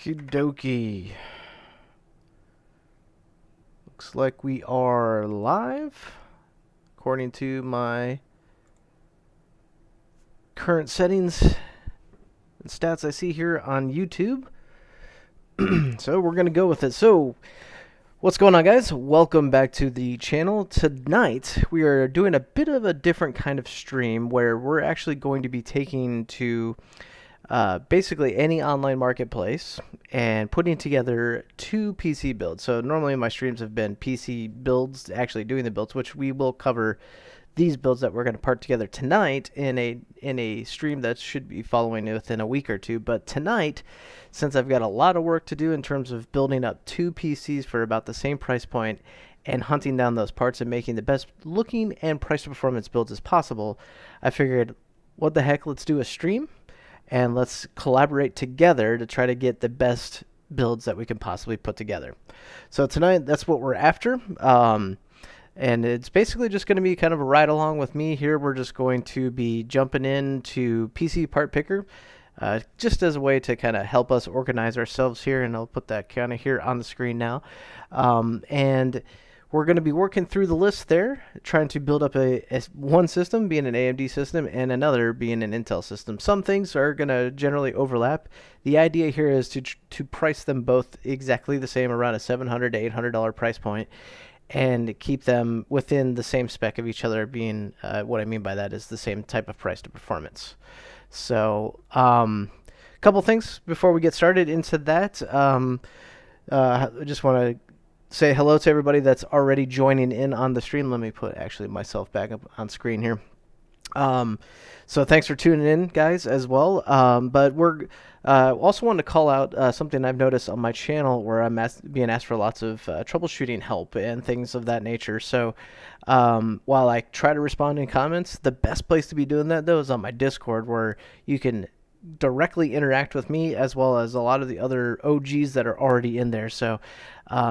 Okie dokie. Looks like we are live, according to my current settings and stats I see here on YouTube. So we're going to go with it. So what's going on, guys? Welcome back to the channel. Tonight we are doing a bit of a different kind of stream where we're actually going to be taking to basically any online marketplace and putting together two PC builds. So normally my streams have been PC builds, actually doing the builds, which we will cover these builds that we're going to part together tonight in a stream that should be following within a week or two. But tonight, since I've got a lot of work to do in terms of building up two PCs for about the same price point and hunting down those parts and making the best looking and price to performance builds as possible, I figured, what the heck, let's do a stream and let's collaborate together to try to get the best builds that we can possibly put together. So tonight, that's what we're after. And it's basically just going to be kind of a ride along with me here. We're just going to be jumping into PC Part Picker just as a way to kind of help us organize ourselves here. And I'll put that kind of here on the screen now. And we're going to be working through the list there, trying to build up one system being an AMD system and another being an Intel system. Some things are going to generally overlap. The idea here is to price them both exactly the same, around a $700 to $800 price point, and keep them within the same spec of each other, being what I mean by that is the same type of price to performance. So a couple things before we get started into that. I just want to say hello to everybody that's already joining in on the stream. Let me put actually myself back up on screen here. So thanks for tuning in, guys, as well. But we're also want to call out something I've noticed on my channel where I'm being asked for lots of troubleshooting help and things of that nature. So while I try to respond in comments, the best place to be doing that, though, is on my Discord, where you can directly interact with me as well as a lot of the other OGs that are already in there. So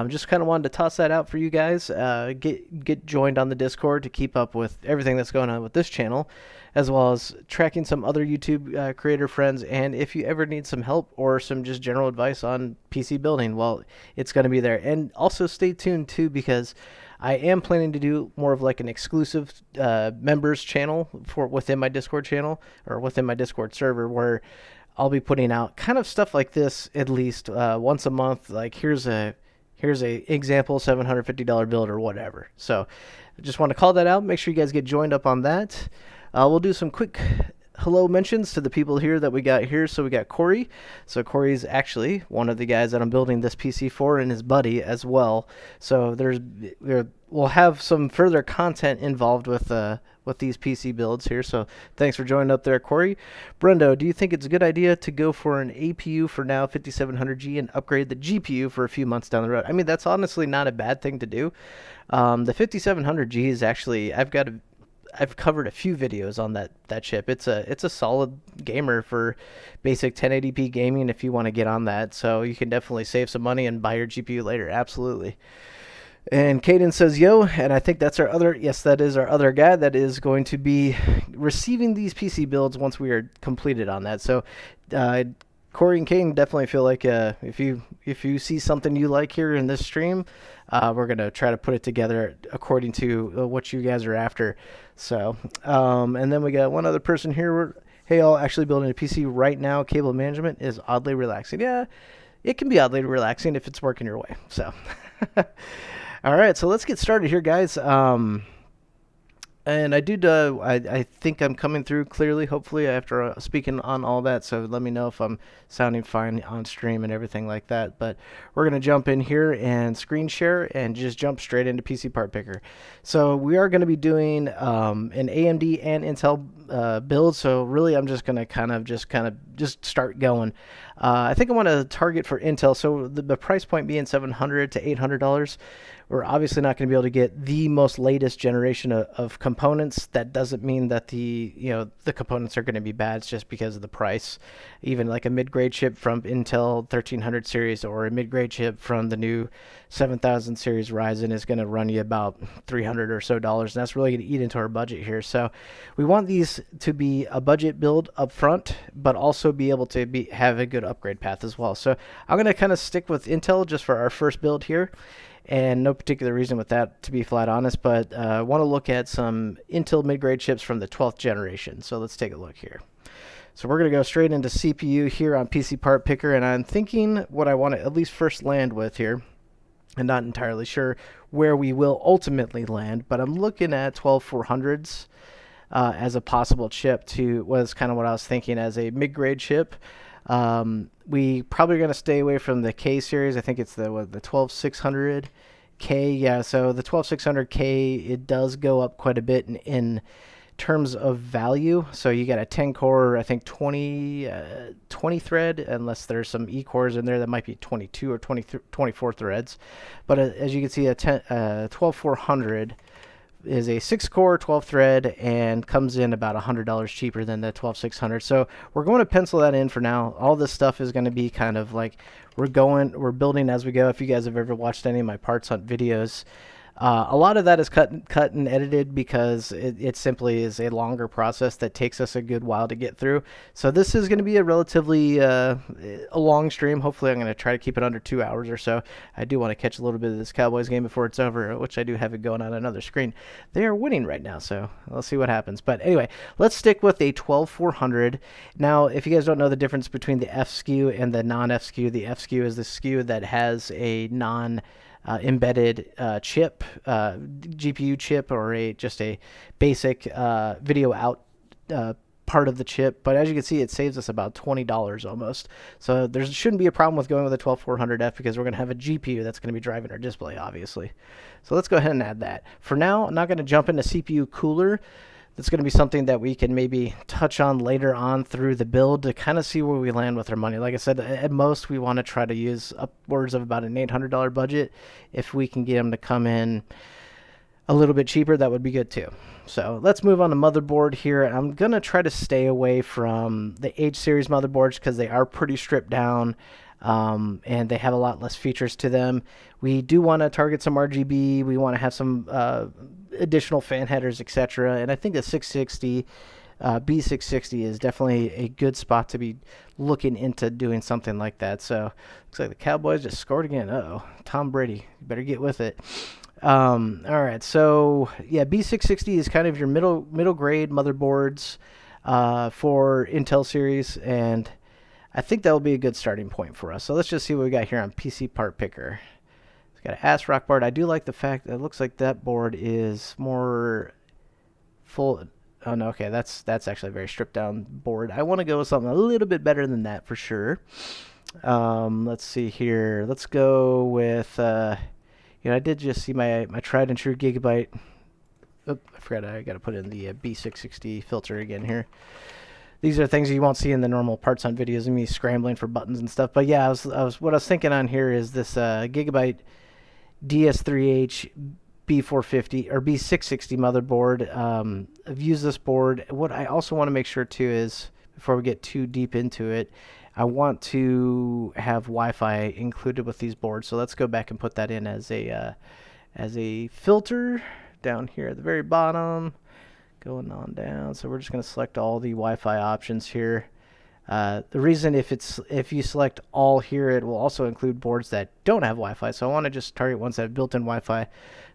just kind of wanted to toss that out for you guys. Get joined on the Discord to keep up with everything that's going on with this channel, as well as tracking some other YouTube creator friends. And if you ever need some help or some just general advice on PC building, well, it's going to be there. And also stay tuned too, because I am planning to do more of like an exclusive members channel within my Discord channel, or within my Discord server, where I'll be putting out kind of stuff like this at least once a month. Like here's a example $750 build or whatever. So I just want to call that out. Make sure you guys get joined up on that. We'll do some quick hello mentions to the people here that we got here. So we got Corey. So Corey's actually one of the guys that I'm building this PC for, and his buddy as well. So we'll have some further content involved with these PC builds here. So thanks for joining up there, Corey. Brendo, do you think it's a good idea to go for an APU for now, 5700G, and upgrade the GPU for a few months down the road? I mean, that's honestly not a bad thing to do. The 5700G is actually, I've covered a few videos on that chip. It's a solid gamer for basic 1080p gaming if you want to get on that. So you can definitely save some money and buy your GPU later. Absolutely. And Caden says, yo, and I think that's that is our other guy that is going to be receiving these PC builds once we are completed on that. So Corey and Caden definitely feel like if you see something you like here in this stream, we're going to try to put it together according to what you guys are after. So, and then we got one other person here. Hey, all, actually building a PC right now. Cable management is oddly relaxing. Yeah, it can be oddly relaxing if it's working your way. So, all right, so let's get started here, guys. And I think I'm coming through clearly, hopefully, after speaking on all that. So let me know if I'm sounding fine on stream and everything like that. But we're going to jump in here and screen share and just jump straight into PC Part Picker. So we are going to be doing an AMD and Intel build. So really, I'm just going to kind of just start going. I think I want to target for Intel. So the price point being $700 to $800. we're obviously not going to be able to get the most latest generation of components. That doesn't mean that the components are going to be bad. It's just because of the price. Even like a mid-grade chip from Intel 1300 series or a mid-grade chip from the new 7000 series Ryzen is going to run you about $300 or so, and that's really going to eat into our budget here. So we want these to be a budget build up front, but also be able to have a good upgrade path as well. So I'm going to kind of stick with Intel just for our first build here, and no particular reason with that, to be flat honest, but I want to look at some Intel mid-grade chips from the 12th generation. So let's take a look here. So we're going to go straight into CPU here on PC Part Picker, and I'm thinking what I want to at least first land with here. I'm not entirely sure where we will ultimately land, but I'm looking at 12400s as a possible chip was kind of what I was thinking as a mid-grade chip. We probably going to stay away from the K series. I think it's the 12600K. Yeah, so the 12600K, it does go up quite a bit in terms of value. So you got a 10 core, I think 20 thread, unless there's some E cores in there that might be 22 or 24 threads. But as you can see, a 12400 is a 6 core 12 thread and comes in about $100 cheaper than the 12600. So we're going to pencil that in for now. All this stuff is going to be kind of like we're building as we go. If you guys have ever watched any of my parts hunt videos, a lot of that is cut and edited because it simply is a longer process that takes us a good while to get through. So this is going to be a relatively a long stream. Hopefully I'm going to try to keep it under 2 hours or so. I do want to catch a little bit of this Cowboys game before it's over, which I do have it going on another screen. They are winning right now, so let's see what happens. But anyway, let's stick with a 12400. Now, if you guys don't know the difference between the F SKU and the non-F SKU, the F SKU is the SKU that has a embedded chip, GPU chip, or just a basic video out part of the chip. But as you can see, it saves us about $20 almost. So there shouldn't be a problem with going with a 12400F because we're going to have a GPU that's going to be driving our display, obviously. So let's go ahead and add that. For now, I'm not going to jump into CPU cooler. That's going to be something that we can maybe touch on later on through the build to kind of see where we land with our money. Like I said, at most we want to try to use upwards of about an $800 budget. If we can get them to come in a little bit cheaper, that would be good too. So let's move on to motherboard here. I'm going to try to stay away from the H series motherboards because they are pretty stripped down. And they have a lot less features to them. We do want to target some RGB. We want to have some additional fan headers, etc. And I think the 660, B660 is definitely a good spot to be looking into doing something like that. So looks like the Cowboys just scored again. Uh-oh, Tom Brady, you better get with it. All right, so yeah, B660 is kind of your middle grade motherboards for Intel series, and I think that will be a good starting point for us. So let's just see what we got here on PC Part Picker. It's got an ASRock board. I do like the fact that it looks like that board is more full. Oh no, okay, that's actually a very stripped down board. I want to go with something a little bit better than that for sure. Let's see here. Let's go with I did just see my tried and true Gigabyte. Oh, I forgot I got to put in the B660 filter again here. These are things you won't see in the normal parts hunt videos of me scrambling for buttons and stuff. But yeah, what I was thinking on here is this Gigabyte DS3H B450 or B660 motherboard. I've used this board. What I also want to make sure too is, before we get too deep into it, I want to have Wi-Fi included with these boards. So let's go back and put that in as a filter down here at the very bottom. Going on down, so we're just going to select all the Wi-Fi options here. The reason if you select all here, it will also include boards that don't have Wi-Fi. So I want to just target ones that have built-in Wi-Fi,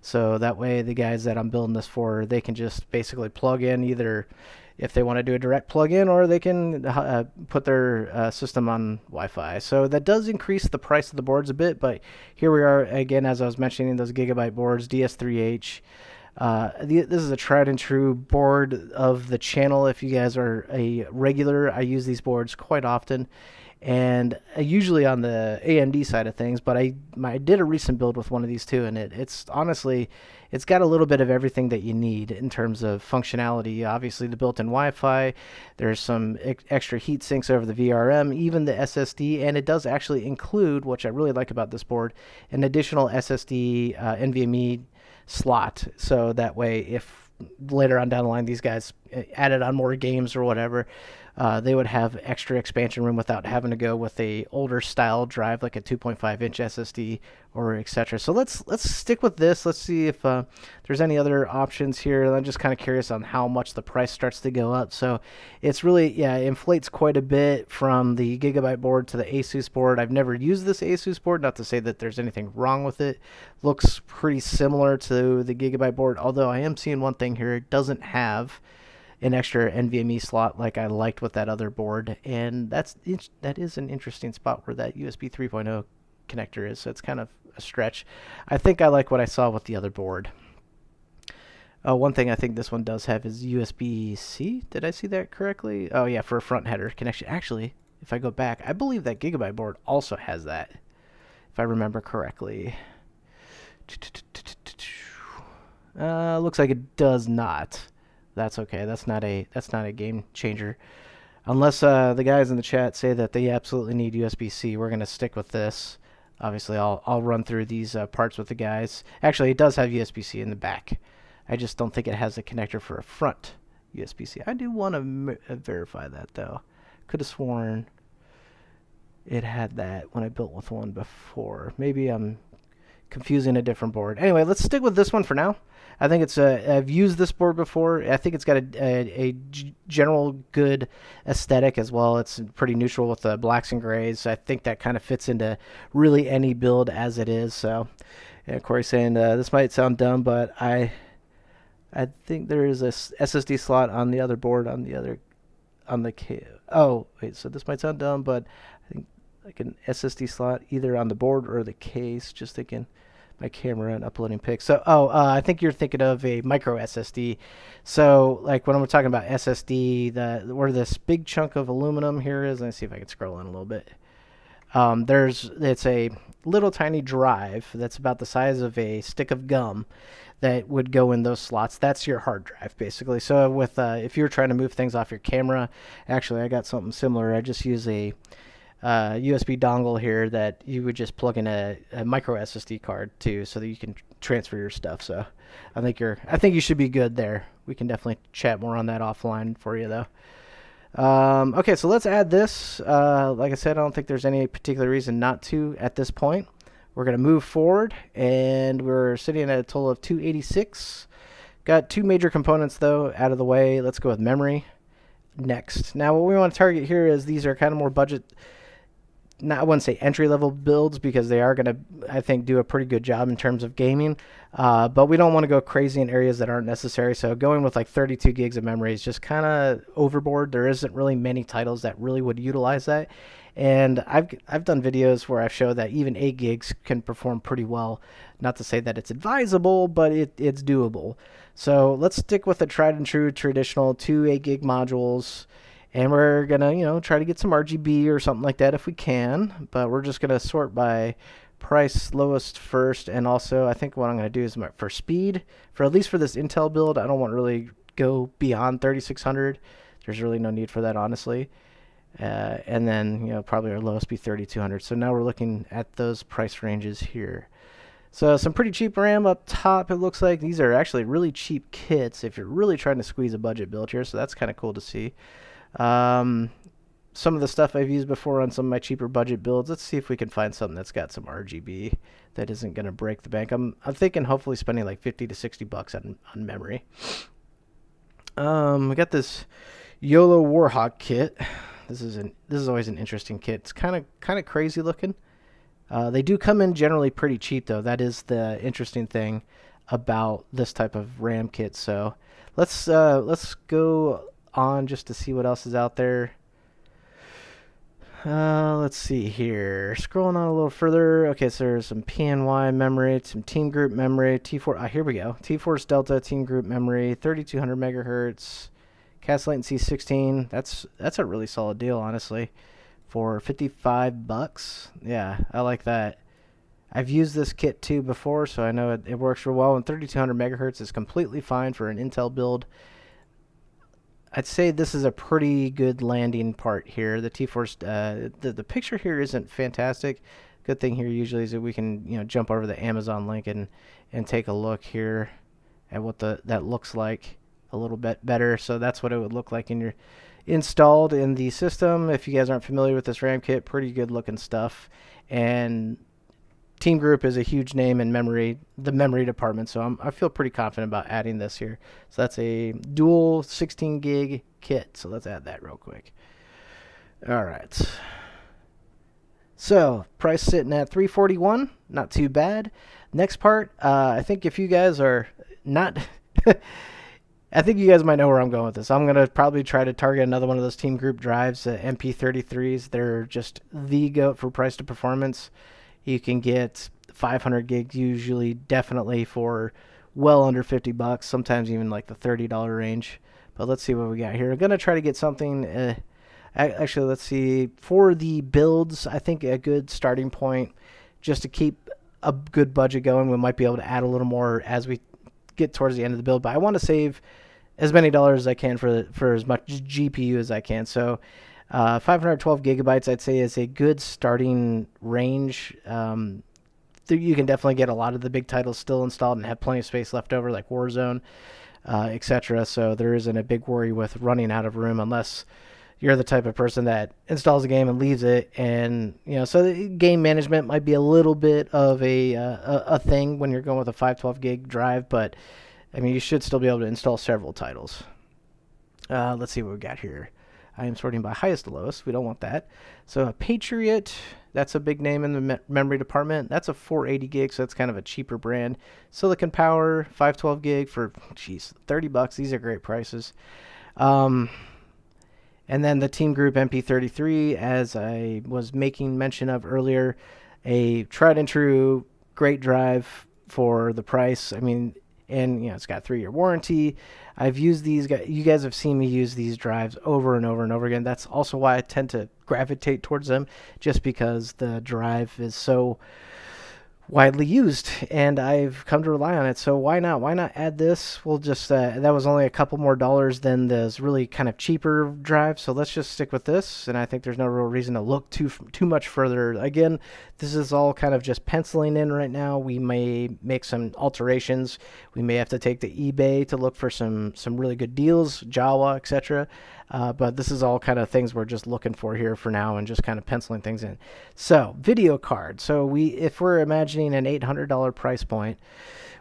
so that way the guys that I'm building this for, they can just basically plug in either if they want to do a direct plug-in, or they can put their system on Wi-Fi. So that does increase the price of the boards a bit, but here we are again, as I was mentioning, those Gigabyte boards, DS3H. This is a tried and true board of the channel. If you guys are a regular, I use these boards quite often, and usually on the AMD side of things. But I did a recent build with one of these too, and it's honestly, it's got a little bit of everything that you need in terms of functionality. Obviously, the built-in Wi-Fi. There's some extra heat sinks over the VRM, even the SSD, and it does actually include, which I really like about this board, an additional SSD NVMe slot. So that way, if later on down the line these guys added on more games or whatever, they would have extra expansion room without having to go with a older style drive like a 2.5-inch SSD or etc. So let's stick with this. Let's see if there's any other options here. I'm just kind of curious on how much the price starts to go up. So it's really, yeah, it inflates quite a bit from the Gigabyte board to the Asus board. I've never used this Asus board, not to say that there's anything wrong with it. Looks pretty similar to the Gigabyte board, although I am seeing one thing here. It doesn't have an extra NVMe slot like I liked with that other board, and that is an interesting spot where that USB 3.0 connector is, so it's kind of a stretch. I think I like what I saw with the other board. One thing I think this one does have is USB-C. Did I see that correctly? Oh yeah, for a front header connection. Actually, if I go back, I believe that Gigabyte board also has that, if I remember correctly. Looks like it does not. That's okay. That's not a game changer. Unless the guys in the chat say that they absolutely need USB-C, we're going to stick with this. Obviously, I'll run through these parts with the guys. Actually, it does have USB-C in the back. I just don't think it has a connector for a front USB-C. I do want to verify that, though. Could have sworn it had that when I built with one before. Maybe I'm confusing a different board. Anyway, let's stick with this one for now. I think it's I've used this board before. I think it's got a general good aesthetic as well. It's pretty neutral with the blacks and grays. I think that kind of fits into really any build as it is. So, yeah, Corey's saying this might sound dumb, but I think there is a SSD slot on the other board on the oh wait, so this might sound dumb, but I think like an SSD slot either on the board or the case. Just thinking my camera and uploading pics. So, I think you're thinking of a micro SSD. So, like when I'm talking about SSD, where this big chunk of aluminum here is, let me see if I can scroll in a little bit. It's a little tiny drive that's about the size of a stick of gum that would go in those slots. That's your hard drive, basically. So, with if you're trying to move things off your camera, actually, I got something similar. I just use a USB dongle here that you would just plug in a micro SSD card to, so that you can transfer your stuff. So I think you should be good there. We can definitely chat more on that offline for you though. Okay, so let's add this. Like I said, I don't think there's any particular reason not to at this point. We're going to move forward, and we're sitting at a total of 286. Got two major components though out of the way. Let's go with memory next. Now what we want to target here is these are kind of more budget, I wouldn't say entry-level builds, because they are going to, I think, do a pretty good job in terms of gaming. But we don't want to go crazy in areas that aren't necessary. So going with like 32 gigs of memory is just kind of overboard. There isn't really many titles that really would utilize that. And I've done videos where I've showed that even 8 gigs can perform pretty well. Not to say that it's advisable, but it's doable. So let's stick with the tried and true traditional 2 8-gig modules. And we're going to, try to get some RGB or something like that if we can. But we're just going to sort by price lowest first. And also, I think what I'm going to do is for speed, at least for this Intel build, I don't want to really go beyond 3600. There's really no need for that, honestly. And then, probably our lowest be 3200. So now we're looking at those price ranges here. So some pretty cheap RAM up top, it looks like. These are actually really cheap kits if you're really trying to squeeze a budget build here. So that's kind of cool to see. Some of the stuff I've used before on some of my cheaper budget builds. Let's see if we can find something that's got some RGB that isn't going to break the bank. I'm thinking hopefully spending like 50 to 60 bucks on memory. We got this YOLO Warhawk kit. This is always an interesting kit. It's kind of crazy looking. They do come in generally pretty cheap though. That is the interesting thing about this type of RAM kit. So let's go on just to see what else is out there. Let's see here. Scrolling on a little further. Okay, so there's some PNY memory, some team group memory, T4. Here we go. T-Force Delta team group memory, 3200 megahertz, cast latency 16. That's a really solid deal, honestly, for 55 bucks. Yeah, I like that. I've used this kit too before, so I know it works real well. And 3200 megahertz is completely fine for an Intel build. I'd say this is a pretty good landing part here. The T-Force, the picture here isn't fantastic. Good thing here usually is that we can jump over the Amazon link and take a look here at what that looks like a little bit better. So that's what it would look like in your installed in the system. If you guys aren't familiar with this RAM kit, pretty good looking stuff. And Team Group is a huge name in the memory department, so I feel pretty confident about adding this here. So that's a dual 16 gig kit. So let's add that real quick. All right. So price sitting at $341, not too bad. Next part, I think if you guys are not, I think you guys might know where I'm going with this. I'm gonna probably try to target another one of those Team Group drives, MP33s. They're just the goat for price to performance. You can get 500 gigs usually, definitely for well under 50 bucks, sometimes even like the $30 range. But let's see what we got here. I'm going to try to get something, actually, let's see. For the builds, I think a good starting point, just to keep a good budget going, we might be able to add a little more as we get towards the end of the build. But I want to save as many dollars as I can for as much GPU as I can. So 512 gigabytes, I'd say, is a good starting range. You can definitely get a lot of the big titles still installed and have plenty of space left over, like Warzone, etc. So there isn't a big worry with running out of room unless you're the type of person that installs a game and leaves it. And so the game management might be a little bit of a thing when you're going with a 512 gig drive, but I mean, you should still be able to install several titles. Let's see what we got here. I am sorting by highest to lowest. We don't want that. So a Patriot, that's a big name in the memory department. That's a 480 gig, so that's kind of a cheaper brand. Silicon Power, 512 gig for, 30 bucks. These are great prices. And then the Team Group MP33, as I was making mention of earlier, a tried and true great drive for the price. I mean, and it's got 3-year warranty. I've used these guys. You guys have seen me use these drives over and over and over again. That's also why I tend to gravitate towards them, just because the drive is so widely used and I've come to rely on it. So why not add this? We'll just that was only a couple more dollars than those really kind of cheaper drives, so let's just stick with this. And I think there's no real reason to look too much further. Again, this is all kind of just penciling in right now. We may make some alterations. We may have to take to eBay to look for some really good deals, Java, etc. But this is all kind of things we're just looking for here for now and just kind of penciling things in. So video card. So if we're imagining an $800 price point,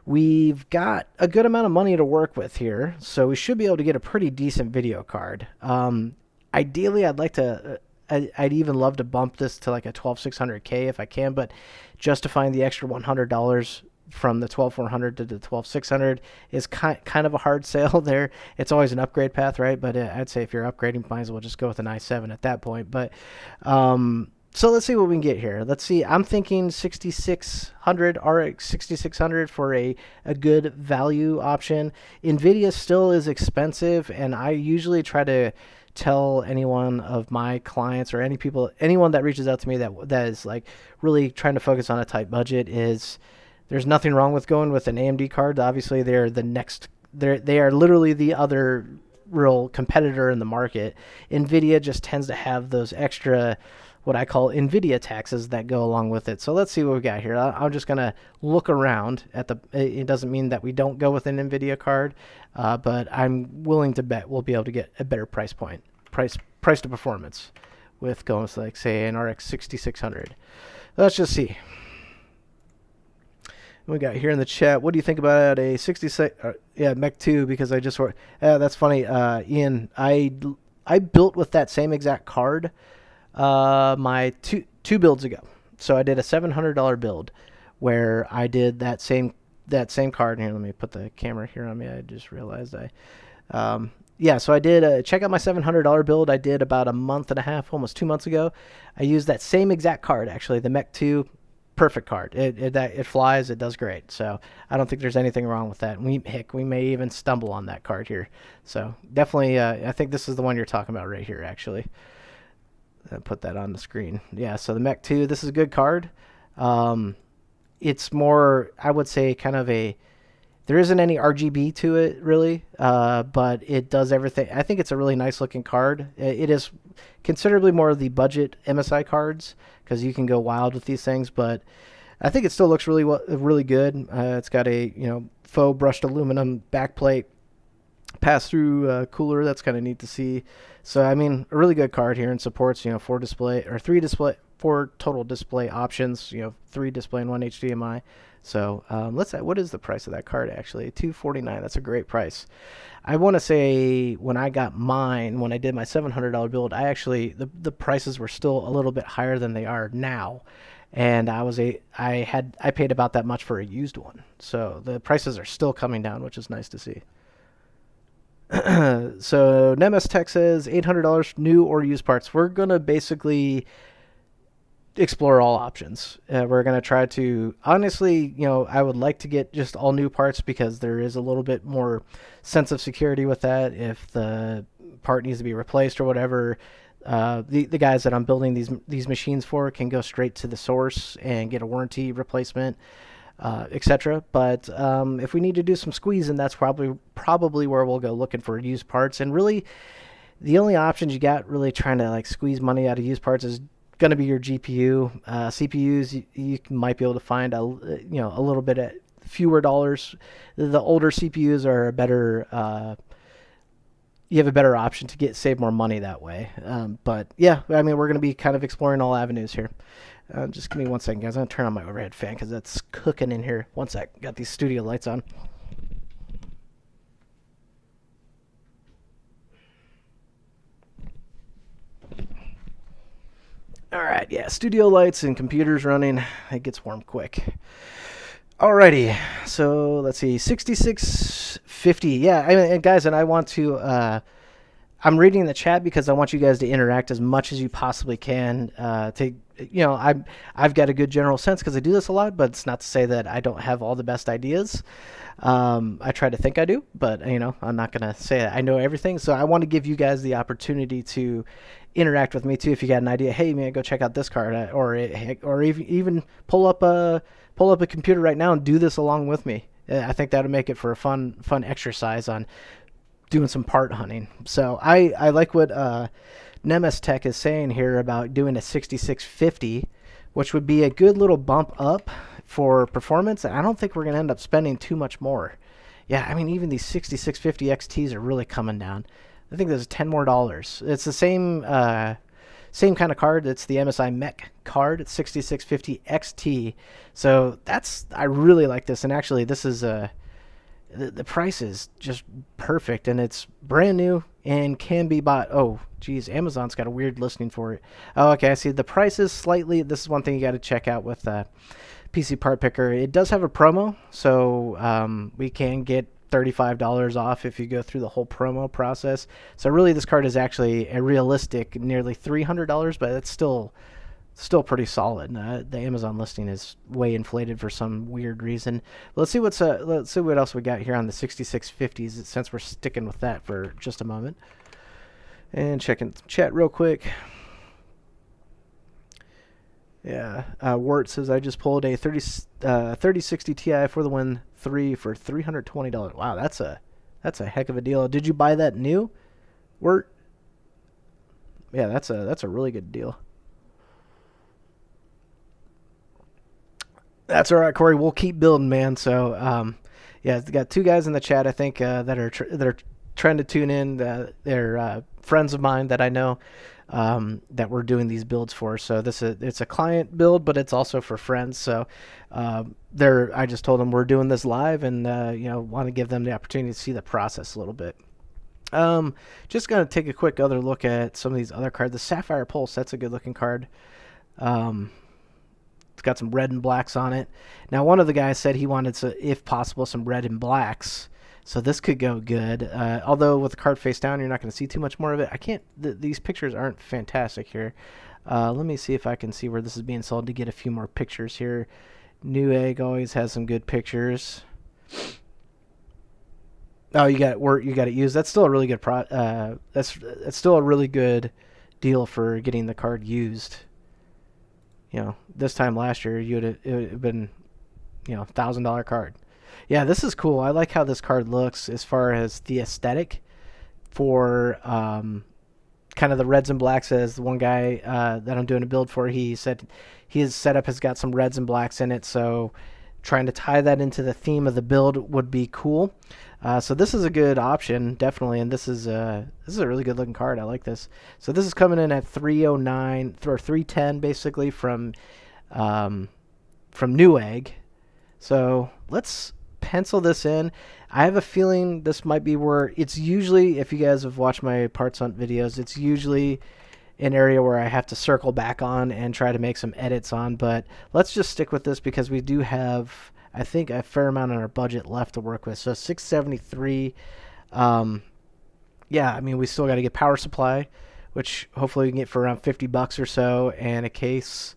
we've got a good amount of money to work with here. So we should be able to get a pretty decent video card. Ideally, I'd even love to bump this to like a 12600K if I can, but justifying the extra $100 from the 12400 to the 12600 is kind of a hard sale there. It's always an upgrade path, right? But I'd say if you're upgrading, might as well just go with an i7 at that point. But so let's see what we can get here. Let's see. I'm thinking 6600 RX 6600 for a good value option. NVIDIA still is expensive, and I usually try to tell anyone of my clients or anyone that reaches out to me that is like really trying to focus on a tight budget is there's nothing wrong with going with an AMD card. Obviously, they are literally the other real competitor in the market. NVIDIA just tends to have those extra, what I call NVIDIA taxes that go along with it. So let's see what we got here. I'm just going to look around at it doesn't mean that we don't go with an NVIDIA card, but I'm willing to bet we'll be able to get a better price to performance with going with, like, say, an RX 6600. Let's just see. We got here in the chat, what do you think about a 66? Mech 2, because I just worked. That's funny, Ian. I built with that same exact card my two builds ago. So I did a $700 build where I did that same card. Here, let me put the camera here on me. I just realized so I did check out my $700 build. I did about a month and a half, almost 2 months ago. I used that same exact card, actually, the Mech 2. Perfect card. It flies. It does great. So I don't think there's anything wrong with that. We may even stumble on that card here. So definitely, I think this is the one you're talking about right here, actually. put that on the screen. Yeah, so the Mech 2, this is a good card. It's more, I would say, kind of a, there isn't any RGB to it really, but it does everything. I think it's a really nice looking card. It is considerably more of the budget MSI cards because you can go wild with these things, but I think it still looks really good. It's got a faux brushed aluminum backplate, pass-through cooler. That's kind of neat to see. So I mean, a really good card here, and supports four total display options. 3 display and 1 HDMI. So what is the price of that card actually? $249. That's a great price. I want to say when I got mine, when I did my $700 build, I actually the prices were still a little bit higher than they are now, and I paid about that much for a used one. So the prices are still coming down, which is nice to see. So Nemes Tech says $800 new or used parts. We're gonna basically explore all options. We're going to try to, honestly, I would like to get just all new parts because there is a little bit more sense of security with that. If the part needs to be replaced or whatever, the guys that I'm building these machines for can go straight to the source and get a warranty replacement, etc. But if we need to do some squeezing, that's probably where we'll go looking for used parts. And really, the only options you got really trying to like squeeze money out of used parts is going to be your GPU. CPUs you might be able to find a little bit at fewer dollars. The older CPUs are a better you have a better option to save more money that way. But yeah, I mean, we're going to be kind of exploring all avenues here. Just give me 1 second, guys. I'm going to turn on my overhead fan because that's cooking in here. 1 sec. Got these studio lights on. All right, yeah, studio lights and computers running. It gets warm quick. Alrighty, so let's see, 6650. Yeah, and guys, and I want to. I'm reading the chat because I want you guys to interact as much as you possibly can. I've got a good general sense because I do this a lot, but it's not to say that I don't have all the best ideas. I try to think I do, but I'm not gonna say I know everything. So I want to give you guys the opportunity to interact with me too. If you got an idea, hey man, go check out this card, or even pull up a computer right now and do this along with me. I think that'll make it for a fun exercise on doing some part hunting. So I like what Nemes Tech is saying here about doing a 6650, which would be a good little bump up for performance. And I don't think we're going to end up spending too much more. Yeah, I mean, even these 6650 XTs are really coming down. I think there's $10 more. It's the same kind of card. It's the MSI Mech card. It's 6650 XT. So I really like this. And actually, this is the price is just perfect, and it's brand new and can be bought. Oh, geez, Amazon's got a weird listing for it. Oh, okay, I see. The price is slightly. This is one thing you got to check out with PC Part Picker. It does have a promo, so we can get $35 off if you go through the whole promo process. So really, this card is actually a realistic nearly $300, but it's still pretty solid. The Amazon listing is way inflated for some weird reason. Let's see what else we got here on the 6650s, since we're sticking with that for just a moment. And checking the chat real quick. Yeah, Wart says I just pulled a 3060 Ti for the Win 3 for $320. Wow, that's a heck of a deal. Did you buy that new, Wart? Yeah, that's a really good deal. That's all right, Corey. We'll keep building, man. So, yeah, got 2 guys in the chat, I think, that are trying to tune in. They're friends of mine that I know that we're doing these builds for. So it's a client build, but it's also for friends. So I just told them we're doing this live, and want to give them the opportunity to see the process a little bit. Just gonna take a quick other look at some of these other cards. The Sapphire Pulse, that's a good looking card. It's got some red and blacks on it. Now, one of the guys said he wanted, if possible, some red and blacks. So this could go good. Although with the card face down, you're not going to see too much more of it. I can't. These pictures aren't fantastic here. Let me see if I can see where this is being sold to get a few more pictures here. Newegg always has some good pictures. Oh, you got it used. That's still a really good that's still a really good deal for getting the card used. You know, this time last year, it would have been, you know, $1,000 card. Yeah, this is cool. I like how this card looks as far as the aesthetic for kind of the reds and blacks. As the one guy that I'm doing a build for, he said his setup has got some reds and blacks in it, so trying to tie that into the theme of the build would be cool. So this is a good option, definitely, and this is a really good looking card. I like this. So this is coming in at 309 or 310 basically from Newegg. So let's pencil this in. I have a feeling this might be where it's usually, if you guys have watched my parts hunt videos, it's usually an area where I have to circle back on and try to make some edits on. But let's just stick with this because we do have, I think, a fair amount on our budget left to work with. So 673. Yeah, I mean, we still got to get power supply, which hopefully we can get for around $50 or so, and a case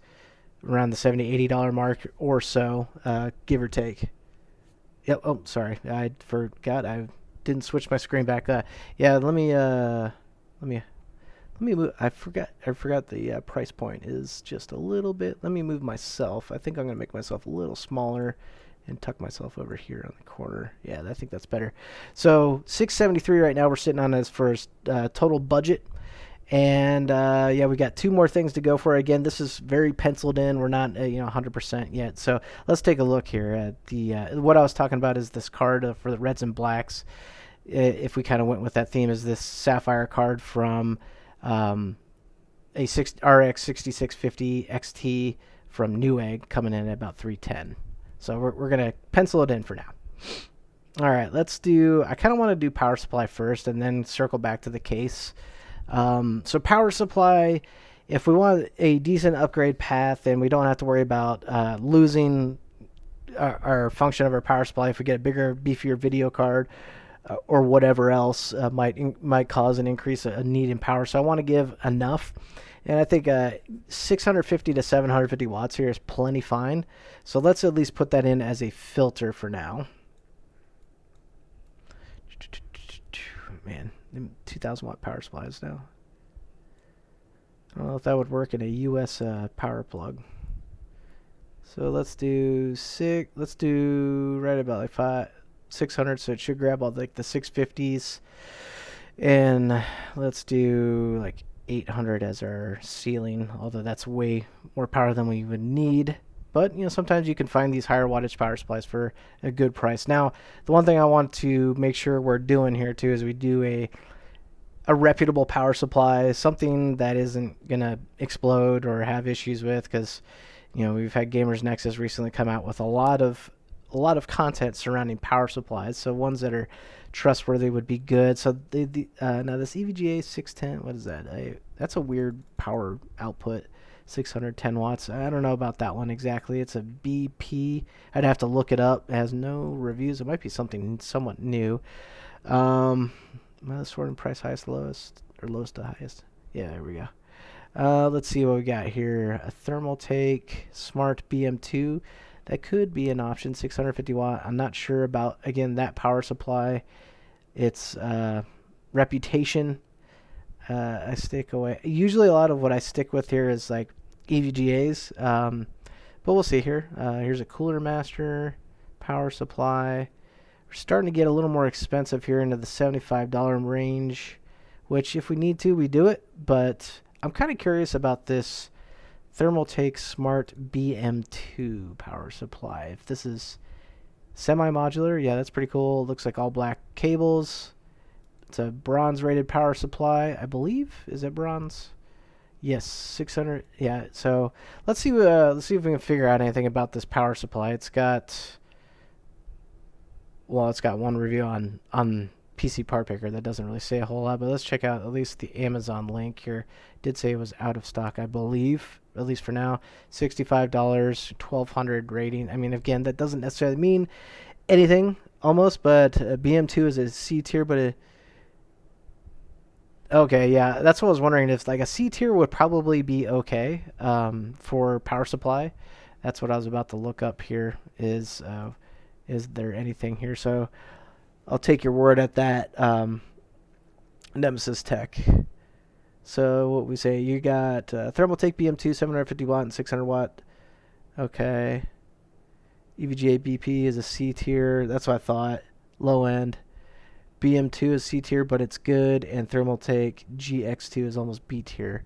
around the $70-$80 mark or so, give or take. Yep. Oh, sorry, I forgot. I didn't switch my screen back. Yeah, let me move. I forgot the price point is just a little bit. Let me move myself. I think I'm gonna make myself a little smaller and tuck myself over here on the corner. Yeah, I think that's better. So 673 right now we're sitting on as first total budget. And yeah, we got two more things to go for. Again, this is very penciled in. We're not 100% yet. So let's take a look here at the what I was talking about is this card for the reds and blacks. If we kind of went with that theme, is this sapphire card from a RX 6650 XT from Newegg, coming in at about 310. So we're gonna pencil it in for now. All right, let's do. I kind of want to do power supply first, and then circle back to the case. So power supply, if we want a decent upgrade path and we don't have to worry about losing our function of our power supply, if we get a bigger, beefier video card or whatever else might cause an increase, a need in power. So I want to give enough. And I think 650 to 750 watts here is plenty fine. So let's at least put that in as a filter for now. Man, 2,000 watt power supplies now. I don't know if that would work in a US power plug. So let's do right about like 600, so it should grab all like the 650s, and let's do like 800 as our ceiling, although that's way more power than we would need. But sometimes you can find these higher wattage power supplies for a good price. Now, the one thing I want to make sure we're doing here too is we do a reputable power supply, something that isn't gonna explode or have issues with, because we've had Gamers Nexus recently come out with a lot of content surrounding power supplies. So ones that are trustworthy would be good. So now this EVGA 610, what is that? That's a weird power output. 610 watts. I don't know about that one exactly. It's a BP. I'd have to look it up. It has no reviews. It might be something somewhat new. Sorting price highest, lowest, or lowest to highest. Yeah, there we go. Let's see what we got here. A thermal take, smart BM2. That could be an option. 650 watt. I'm not sure about, again, that power supply. Its reputation. I stick away. Usually a lot of what I stick with here is like EVGAs, but we'll see here. Here's a cooler master, power supply. We're starting to get a little more expensive here into the $75 range, which if we need to, we do it. But I'm kind of curious about this Thermaltake Smart BM2 power supply. If this is semi-modular, yeah, that's pretty cool. Looks like all black cables. It's a bronze rated power supply, I believe. Is it bronze? Yes, 600. Yeah. So let's see if we can figure out anything about this power supply. It's got one review on PC Part Picker that doesn't really say a whole lot, but let's check out at least the Amazon link here. It did say it was out of stock, I believe, at least for now. $65, 1,200 rating. I mean, again, that doesn't necessarily mean anything almost, but BM2 is a C tier, but okay, yeah, that's what I was wondering. If like a C tier would probably be okay for power supply. That's what I was about to look up here. Is there anything here? So I'll take your word at that. Nemesis Tech. So what we say, you got Thermaltake BM2, 750 watt and 600 watt. Okay. EVGA BP is a C tier. That's what I thought. Low end. BM2 is C tier, but it's good. And Thermaltake GX2 is almost B tier.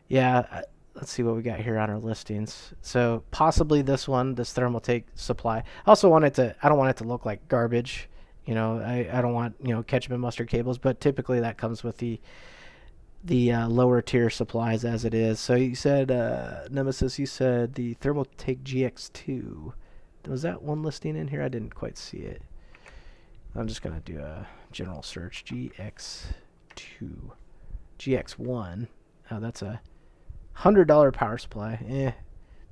Yeah, let's see what we got here on our listings. So possibly this one, this Thermaltake supply. I also want it to, I don't want it to look like garbage. You know, I don't want, you know, ketchup and mustard cables, but typically that comes with the lower tier supplies as it is. So you said, Nemesis, you said the Thermaltake GX2. Was that one listing in here? I didn't quite see it. I'm just going to do a general search. GX2. GX1. Oh, that's a $100 power supply.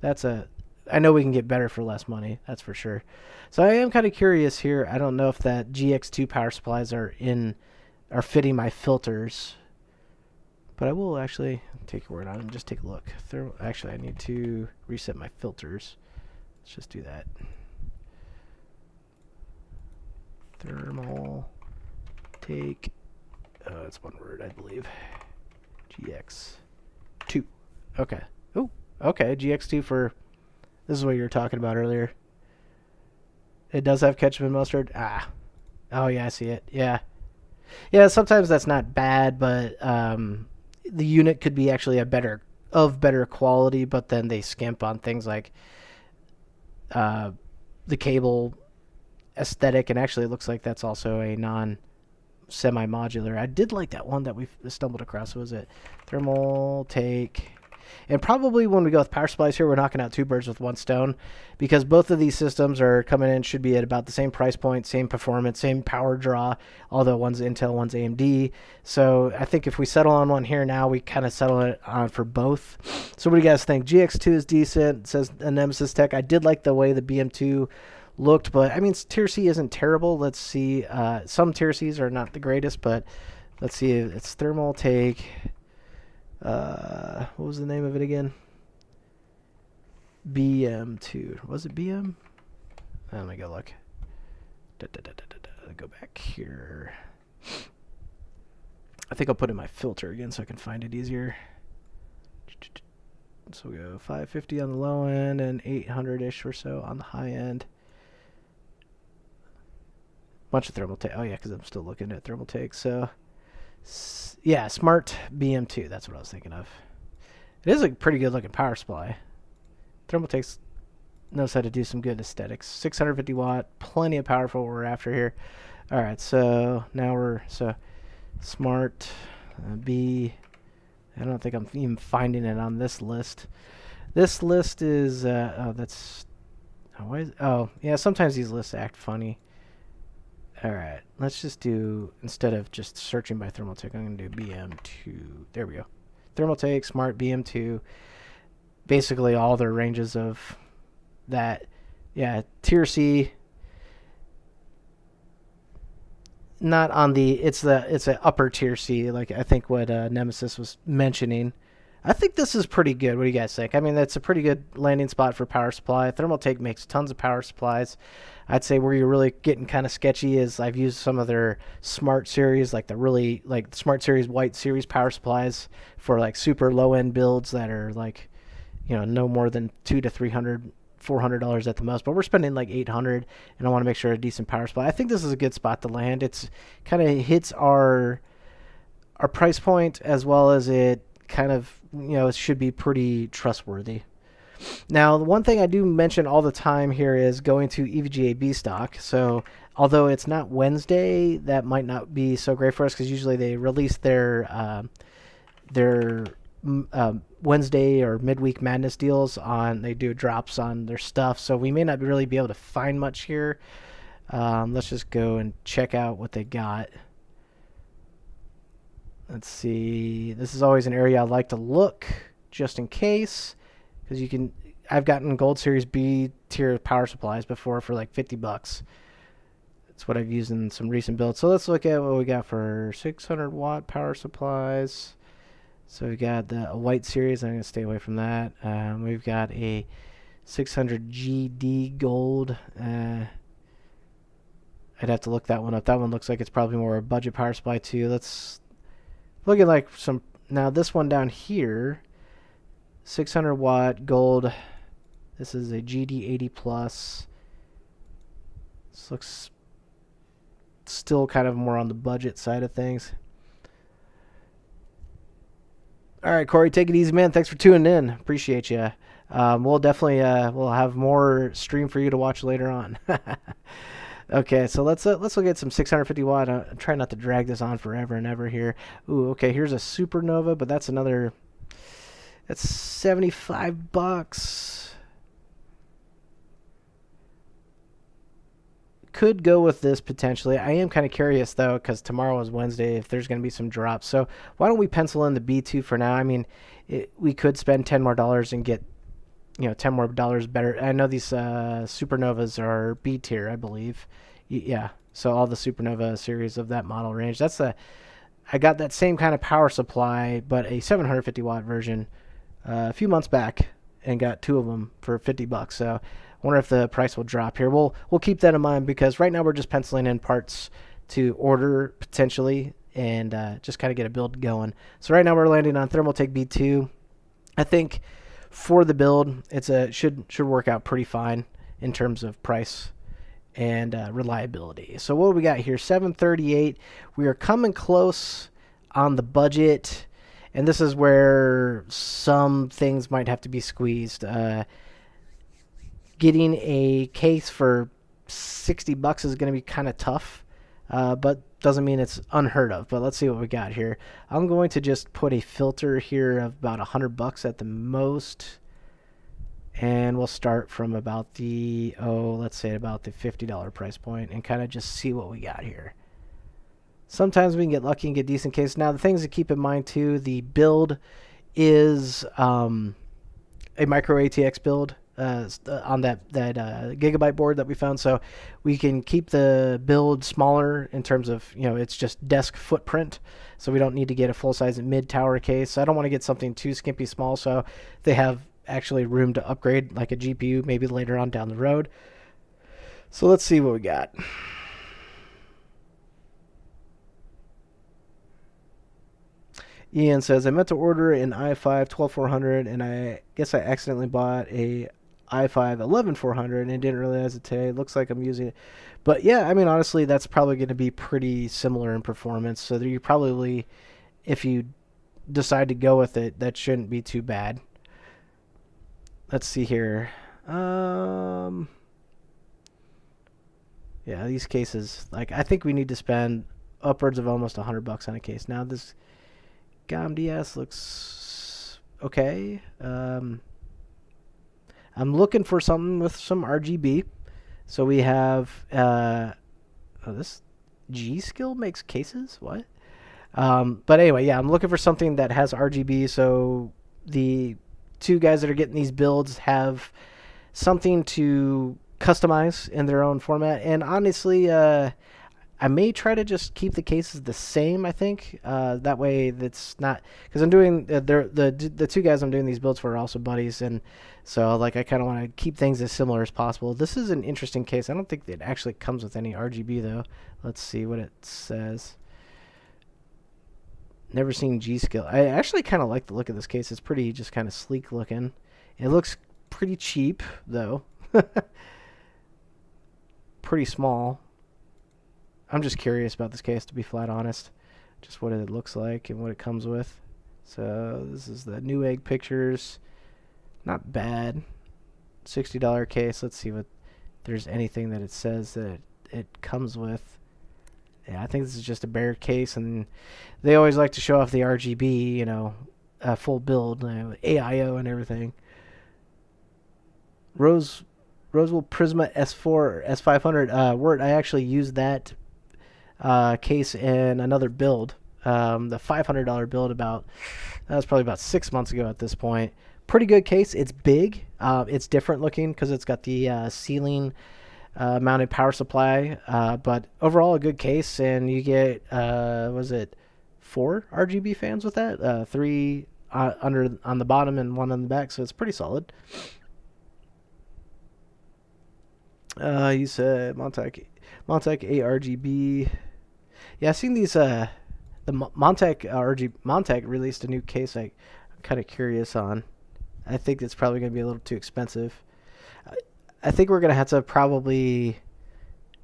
That's a... I know we can get better for less money. That's for sure. So I am kind of curious here. I don't know if that GX2 power supplies are fitting my filters. But I will actually take your word on it and just take a look. Actually, I need to reset my filters. Let's just do that. Thermal take. Oh, it's one word, I believe. GX2. Okay. Oh, okay. GX2 for. This is what you were talking about earlier. It does have ketchup and mustard. Ah. Oh, yeah, I see it. Yeah. Yeah, sometimes that's not bad, but the unit could be actually better quality, but then they skimp on things like the cable aesthetic, and actually it looks like that's also a non-semi-modular. I did like that one that we stumbled across. What was it? Thermal take. And probably when we go with power supplies here, we're knocking out two birds with one stone, because both of these systems are coming in, should be at about the same price point, same performance, same power draw, although one's Intel, one's AMD. So I think if we settle on one here now, we kind of settle it on for both. So what do you guys think? GX2 is decent, says Nemesis Tech. I did like the way the BM2 looked, but I mean, Tier C isn't terrible. Let's see. Some Tier Cs are not the greatest, but let's see. It's Thermal Take. What was the name of it again? BM2. Was it BM? Let me go look. Go back here. I think I'll put in my filter again so I can find it easier. So we go 550 on the low end and 800-ish or so on the high end. Bunch of thermal take. Oh yeah, because I'm still looking at thermal take. So yeah, smart BM2. That's what I was thinking of. It is a pretty good looking power supply. Thermal takes knows how to do some good aesthetics. 650 watt, plenty of power for what we're after here. All right, so now we're smart B. I don't think I'm even finding it on this list. This list is yeah. Sometimes these lists act funny. All right, let's just do, instead of just searching by Thermaltake, I'm going to do BM2. There we go. Thermaltake, Smart, BM2. Basically all their ranges of that. Yeah, Tier C. Not on the, it's an upper Tier C, like I think what Nemesis was mentioning. I think this is pretty good. What do you guys think? I mean, that's a pretty good landing spot for power supply. Thermaltake makes tons of power supplies. I'd say where you're really getting kind of sketchy is I've used some of their Smart series, like the really, like Smart series, White series power supplies for like super low end builds that are like, you know, no more than $200 to $400 at the most. But we're spending like $800, and I want to make sure a decent power supply. I think this is a good spot to land. It's kind of hits our price point, as well as it kind of, you know, it should be pretty trustworthy. Now, the one thing I do mention all the time here is going to EVGA B stock. So although it's not Wednesday, that might not be so great for us, because usually they release their Wednesday or midweek madness deals on, they do drops on their stuff. So we may not really be able to find much here. Let's just go and check out what they got. Let's see. This is always an area I like to look just in case, because you can. I've gotten Gold Series B tier power supplies before for like $50. That's what I've used in some recent builds. So let's look at what we got for 600 watt power supplies. So we got a White series. I'm going to stay away from that. We've got a 600 GD Gold. I'd have to look that one up. That one looks like it's probably more a budget power supply too. Let's look at like some Now this one down here, 600 watt gold. This is a GD80 plus. This looks still kind of more on the budget side of things. All right, Corey, take it easy, man. Thanks for tuning in. Appreciate you. We'll definitely we'll have more stream for you to watch later on. Okay, so let's look at some 650 watt. I'm trying not to drag this on forever and ever here. Ooh, okay, here's a supernova, but that's 75 bucks. Could go with this potentially. I am kind of curious though, because tomorrow is Wednesday, if there's going to be some drops. So why don't we pencil in the B2 for now? I mean, we could spend $10 more and get, $10 more better. I know these supernovas are B tier, I believe. Yeah. So all the supernova series of that model range. I got that same kind of power supply, but a 750 watt version a few months back, and got 2 of them for 50 bucks. So I wonder if the price will drop here. We'll keep that in mind, because right now we're just penciling in parts to order potentially, and just kind of get a build going. So right now we're landing on Thermaltake B2. I think for the build, should work out pretty fine in terms of price and reliability. So what do we got here? 738. We are coming close on the budget, and this is where some things might have to be squeezed. Getting a case for 60 bucks is going to be kind of tough, but doesn't mean it's unheard of. But let's see what we got here. I'm going to just put a filter here of about 100 bucks at the most, and we'll start from about the let's say about the $50 price point, and kind of just see what we got here. Sometimes we can get lucky and get decent cases. Now the things to keep in mind too, the build is a micro ATX build. On that gigabyte board that we found, so we can keep the build smaller in terms of it's just desk footprint, so we don't need to get a full-size mid-tower case. I don't want to get something too skimpy small, so they have actually room to upgrade like a GPU maybe later on down the road. So let's see what we got. Ian says, I meant to order an i5 12400, and I guess I accidentally bought a i5 11400 and didn't realize it today. It looks like I'm using it. But yeah, I mean, honestly, that's probably going to be pretty similar in performance. So you probably, if you decide to go with it, that shouldn't be too bad. Let's see here. Yeah, these cases, like, I think we need to spend upwards of almost 100 bucks on a case. Now this GAMDS looks okay. I'm looking for something with some RGB. So we have this G-Skill makes cases? What? But anyway, yeah, I'm looking for something that has RGB, so the two guys that are getting these builds have something to customize in their own format. And honestly, I may try to just keep the cases the same, I think. That way that's not... Because I'm doing... the two guys I'm doing these builds for are also buddies, and so like I kind of want to keep things as similar as possible. This is an interesting case. I don't think it actually comes with any RGB, though. Let's see what it says. Never seen G-Skill. I actually kind of like the look of this case. It's pretty just kind of sleek looking. It looks pretty cheap, though. Pretty small. I'm just curious about this case, to be flat honest. Just what it looks like and what it comes with. So this is the Newegg pictures. Not bad. $60 case. Let's see what there's anything that it says that it comes with. Yeah, I think this is just a bare case, and they always like to show off the RGB, full build, AIO and everything. Rosewell Prisma S4 or S500. Word, I actually used that case in another build, the $500 build. That was probably about 6 months ago at this point. Pretty good case. It's big. It's different looking because it's got the ceiling mounted power supply, but overall a good case. And you get 4 RGB fans with that, 3 on the bottom and 1 on the back, so it's pretty solid. You said Montec 8 RGB. Yeah, I've seen these The Montec Montec released a new case I'm kind of curious on. I think it's probably going to be a little too expensive. I think we're going to have to probably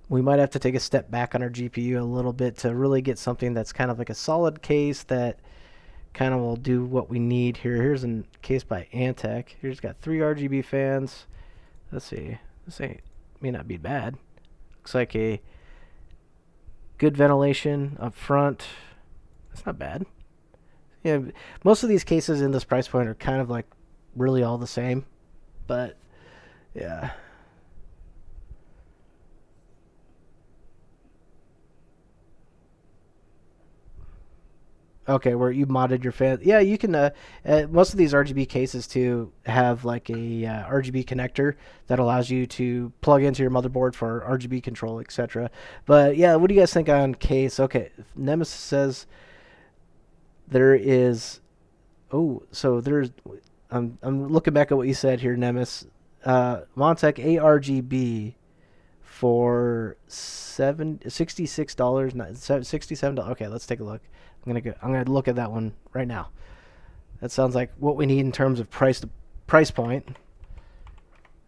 we might have to take a step back on our GPU a little bit to really get something that's kind of like a solid case that kind of will do what we need here. Here's a case by Antec. Here's got 3 RGB fans. Let's see. This may not be bad. Looks like a good ventilation up front. That's not bad. Yeah, most of these cases in this price point are kind of like really all the same, but yeah. Okay, where you modded your fan. Yeah, you can. Most of these RGB cases too have like a RGB connector that allows you to plug into your motherboard for RGB control, etc. But yeah, what do you guys think on case? Okay, Nemesis says there is. Oh, so there's. I'm looking back at what you said here, Nemesis. Montec ARGB for $66, $67. Okay, let's take a look. I'm gonna look at that one right now. That sounds like what we need in terms of price point.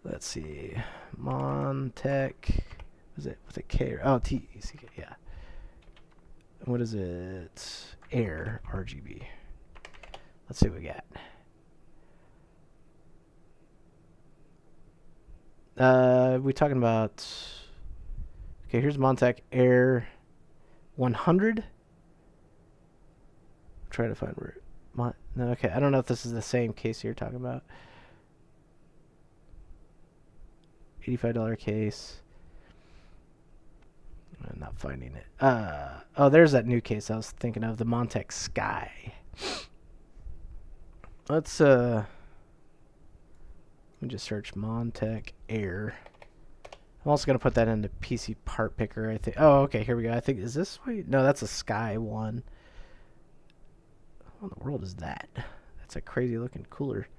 Let's see, Montec. Was it with a K? Oh, T E C K. Yeah. What is it? Air RGB. Let's see what we got. We talking about? Okay, here's Montec Air 100. Try to find where. No, okay, I don't know if this is the same case you're talking about. $85 case. I'm not finding it. Oh, there's that new case I was thinking of, the Montec Sky. Let's let me just search Montec Air. I'm also gonna put that into PC part picker, I think. Oh, okay, here we go. I think is this way? No, that's a Sky one. What in the world is that? That's a crazy looking cooler.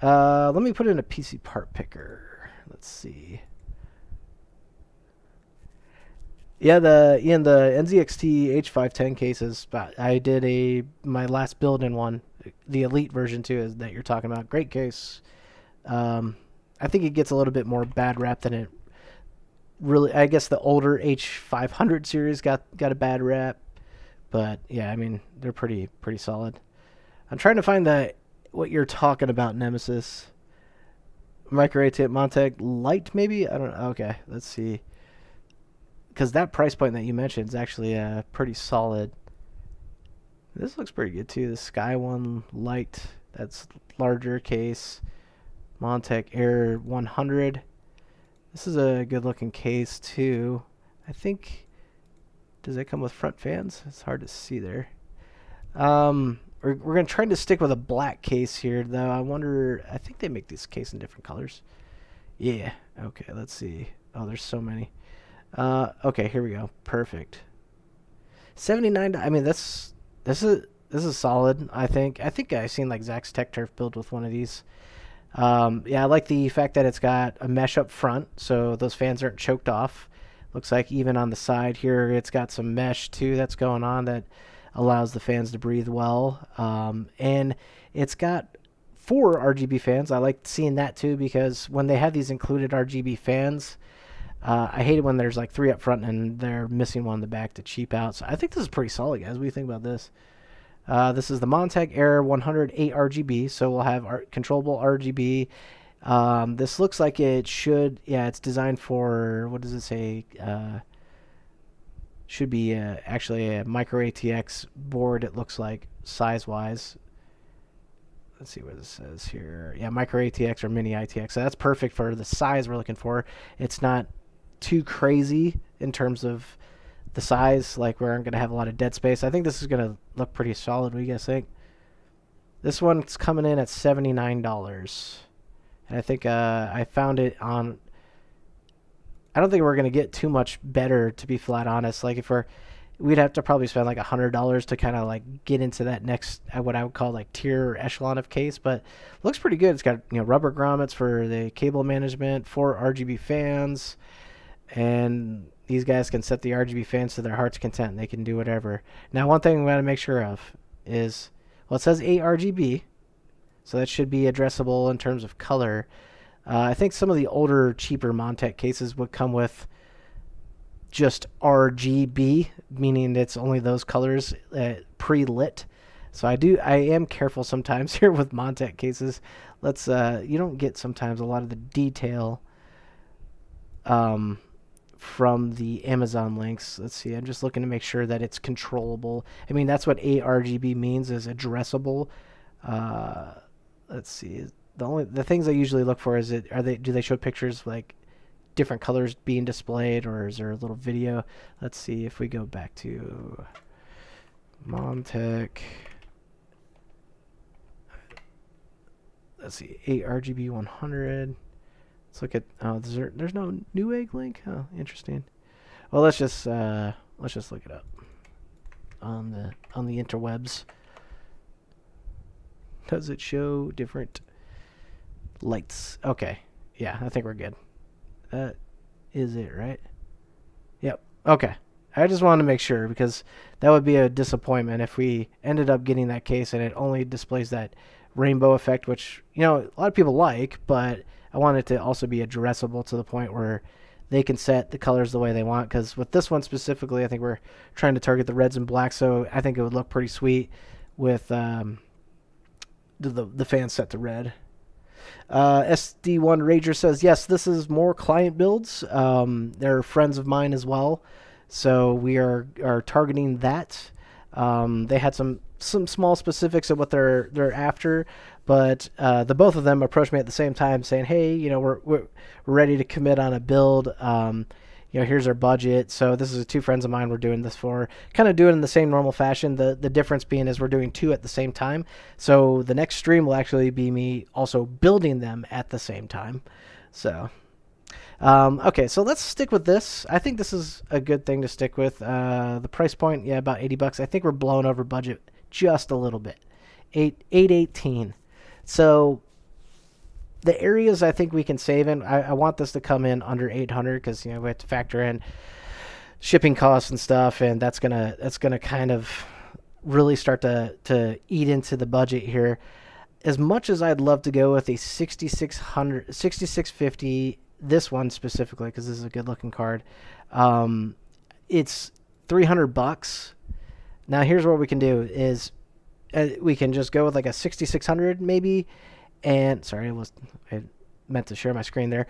Let me put in a PC part picker. Let's see. Yeah, the NZXT H510 cases. I did my last build in one, the Elite version too, is that you're talking about. Great case. I think it gets a little bit more bad rap than it really. I guess the older H500 series got a bad rap. But yeah, I mean they're pretty solid. I'm trying to find what you're talking about, Nemesis. Micro ATX Montec Lite, maybe? I don't know. Okay, let's see. Because that price point that you mentioned is actually pretty solid. This looks pretty good too. The Sky One Lite, that's larger case. Montec Air 100. This is a good looking case too. I think. Does it come with front fans? It's hard to see there. We're going to try to stick with a black case here, though. I wonder... I think they make this case in different colors. Yeah. Okay, let's see. Oh, there's so many. Okay, here we go. Perfect. 79... I mean, this is solid, I think. I think I've seen, like, Zach's Tech Turf build with one of these. Yeah, I like the fact that it's got a mesh up front, so those fans aren't choked off. Looks like even on the side here, it's got some mesh too that's going on that allows the fans to breathe well. And it's got 4 RGB fans. I like seeing that too because when they have these included RGB fans, I hate it when there's like 3 up front and they're missing one in the back to cheap out. So I think this is pretty solid, guys. What do you think about this? This is the Montec Air 108 RGB, so we'll have controllable RGB. This looks like it should, yeah, it's designed for, what does it say? Should be actually a micro ATX board, it looks like, size-wise. Let's see what this says here. Yeah, micro ATX or mini ITX. So that's perfect for the size we're looking for. It's not too crazy in terms of the size, like we aren't going to have a lot of dead space. I think this is going to look pretty solid. What do you guys think? This one's coming in at $79. And I think I found it on... I don't think we're going to get too much better, to be flat honest. Like, we'd have to probably spend like $100 to kind of like get into that next, what I would call like tier or echelon of case, but looks pretty good. It's got, rubber grommets for the cable management, 4 RGB fans, and these guys can set the RGB fans to their heart's content. They can do whatever. Now, one thing we got to make sure of is, well, it says 8 RGB, so that should be addressable in terms of color. I think some of the older, cheaper Montech cases would come with just RGB, meaning it's only those colors pre-lit. So I am careful sometimes here with Montech cases. You don't get sometimes a lot of the detail from the Amazon links. Let's see, I'm just looking to make sure that it's controllable. I mean, that's what ARGB means, is addressable. Let's see, the things I usually look for is do they show pictures like different colors being displayed, or is there a little video? Let's see if we go back to Montech. Let's see, ARGB 100. Let's look at. Oh, there's no Newegg link. Oh, interesting. Well, let's just look it up on the interwebs. Does it show different lights? Okay, yeah, I think we're good. That is it, right? Yep. Okay. I just wanted to make sure, because that would be a disappointment if we ended up getting that case and it only displays that rainbow effect, which, you know, a lot of people like, but I want it to also be addressable to the point where they can set the colors the way they want. Because with this one specifically, I think we're trying to target the reds and blacks, so I think it would look pretty sweet with the fan set to red. SD1 Rager says, yes, this is more client builds. They're friends of mine as well, so we are targeting that. They had some small specifics of what they're after, but the both of them approached me at the same time saying, hey, you know, we're ready to commit on a build. You know, here's our budget. So this is two friends of mine we're doing this for. Kind of do it in the same normal fashion. The difference being is we're doing two at the same time. So the next stream will actually be me also building them at the same time. So, okay, so let's stick with this. I think this is a good thing to stick with. The price point, yeah, about $80. I think we're blowing over budget just a little bit. 818. So the areas I think we can save in, I want this to come in under 800, because, you know, we have to factor in shipping costs and stuff, and that's gonna kind of really start to eat into the budget here. As much as I'd love to go with a 6650, this one specifically, because this is a good looking card, it's $300. Now here's what we can do is we can just go with like a 6600 maybe. And sorry, I meant to share my screen there.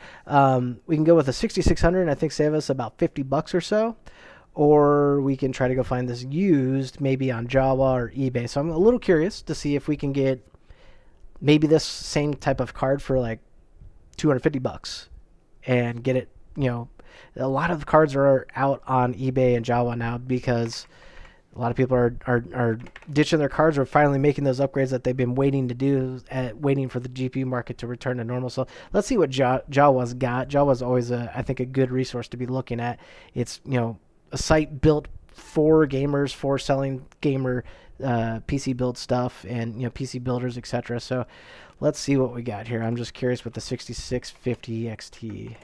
We can go with a 6600 and I think save us about $50 or so. Or we can try to go find this used maybe on Java or eBay. So I'm a little curious to see if we can get maybe this same type of card for like $250 and get it. You know, a lot of cards are out on eBay and Java now because a lot of people are ditching their cards or finally making those upgrades that they've been waiting to do, waiting for the GPU market to return to normal. So let's see what Jawa's got. Jawa's always, I think, a good resource to be looking at. It's, you know, a site built for gamers, for selling gamer PC build stuff and, you know, PC builders, etc. So let's see what we got here. I'm just curious with the 6650 XT.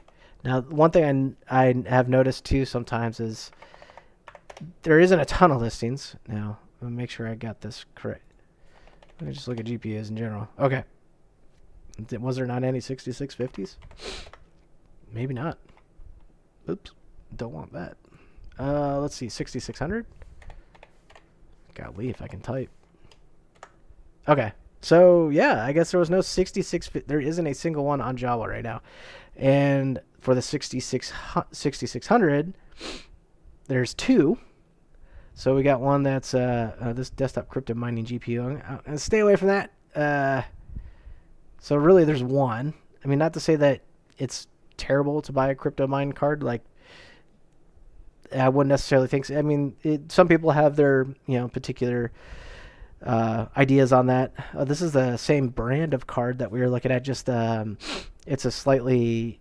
Now, one thing I have noticed too sometimes is there isn't a ton of listings. Now, let me make sure I got this correct. Let me just look at GPUs in general. Okay. Was there not any 6650s? Maybe not. Oops. Don't want that. Let's see. 6600? Golly, if I can type. Okay. So, yeah, I guess there was no 6650. There isn't a single one on Java right now. And for the 6600, there's two. So we got one that's this desktop crypto mining GPU. I'm gonna stay away from that. So really, there's one. I mean, not to say that it's terrible to buy a crypto mine card. Like, I wouldn't necessarily think so. I mean, some people have their, you know, particular ideas on that. This is the same brand of card that we were looking at. Just it's a slightly.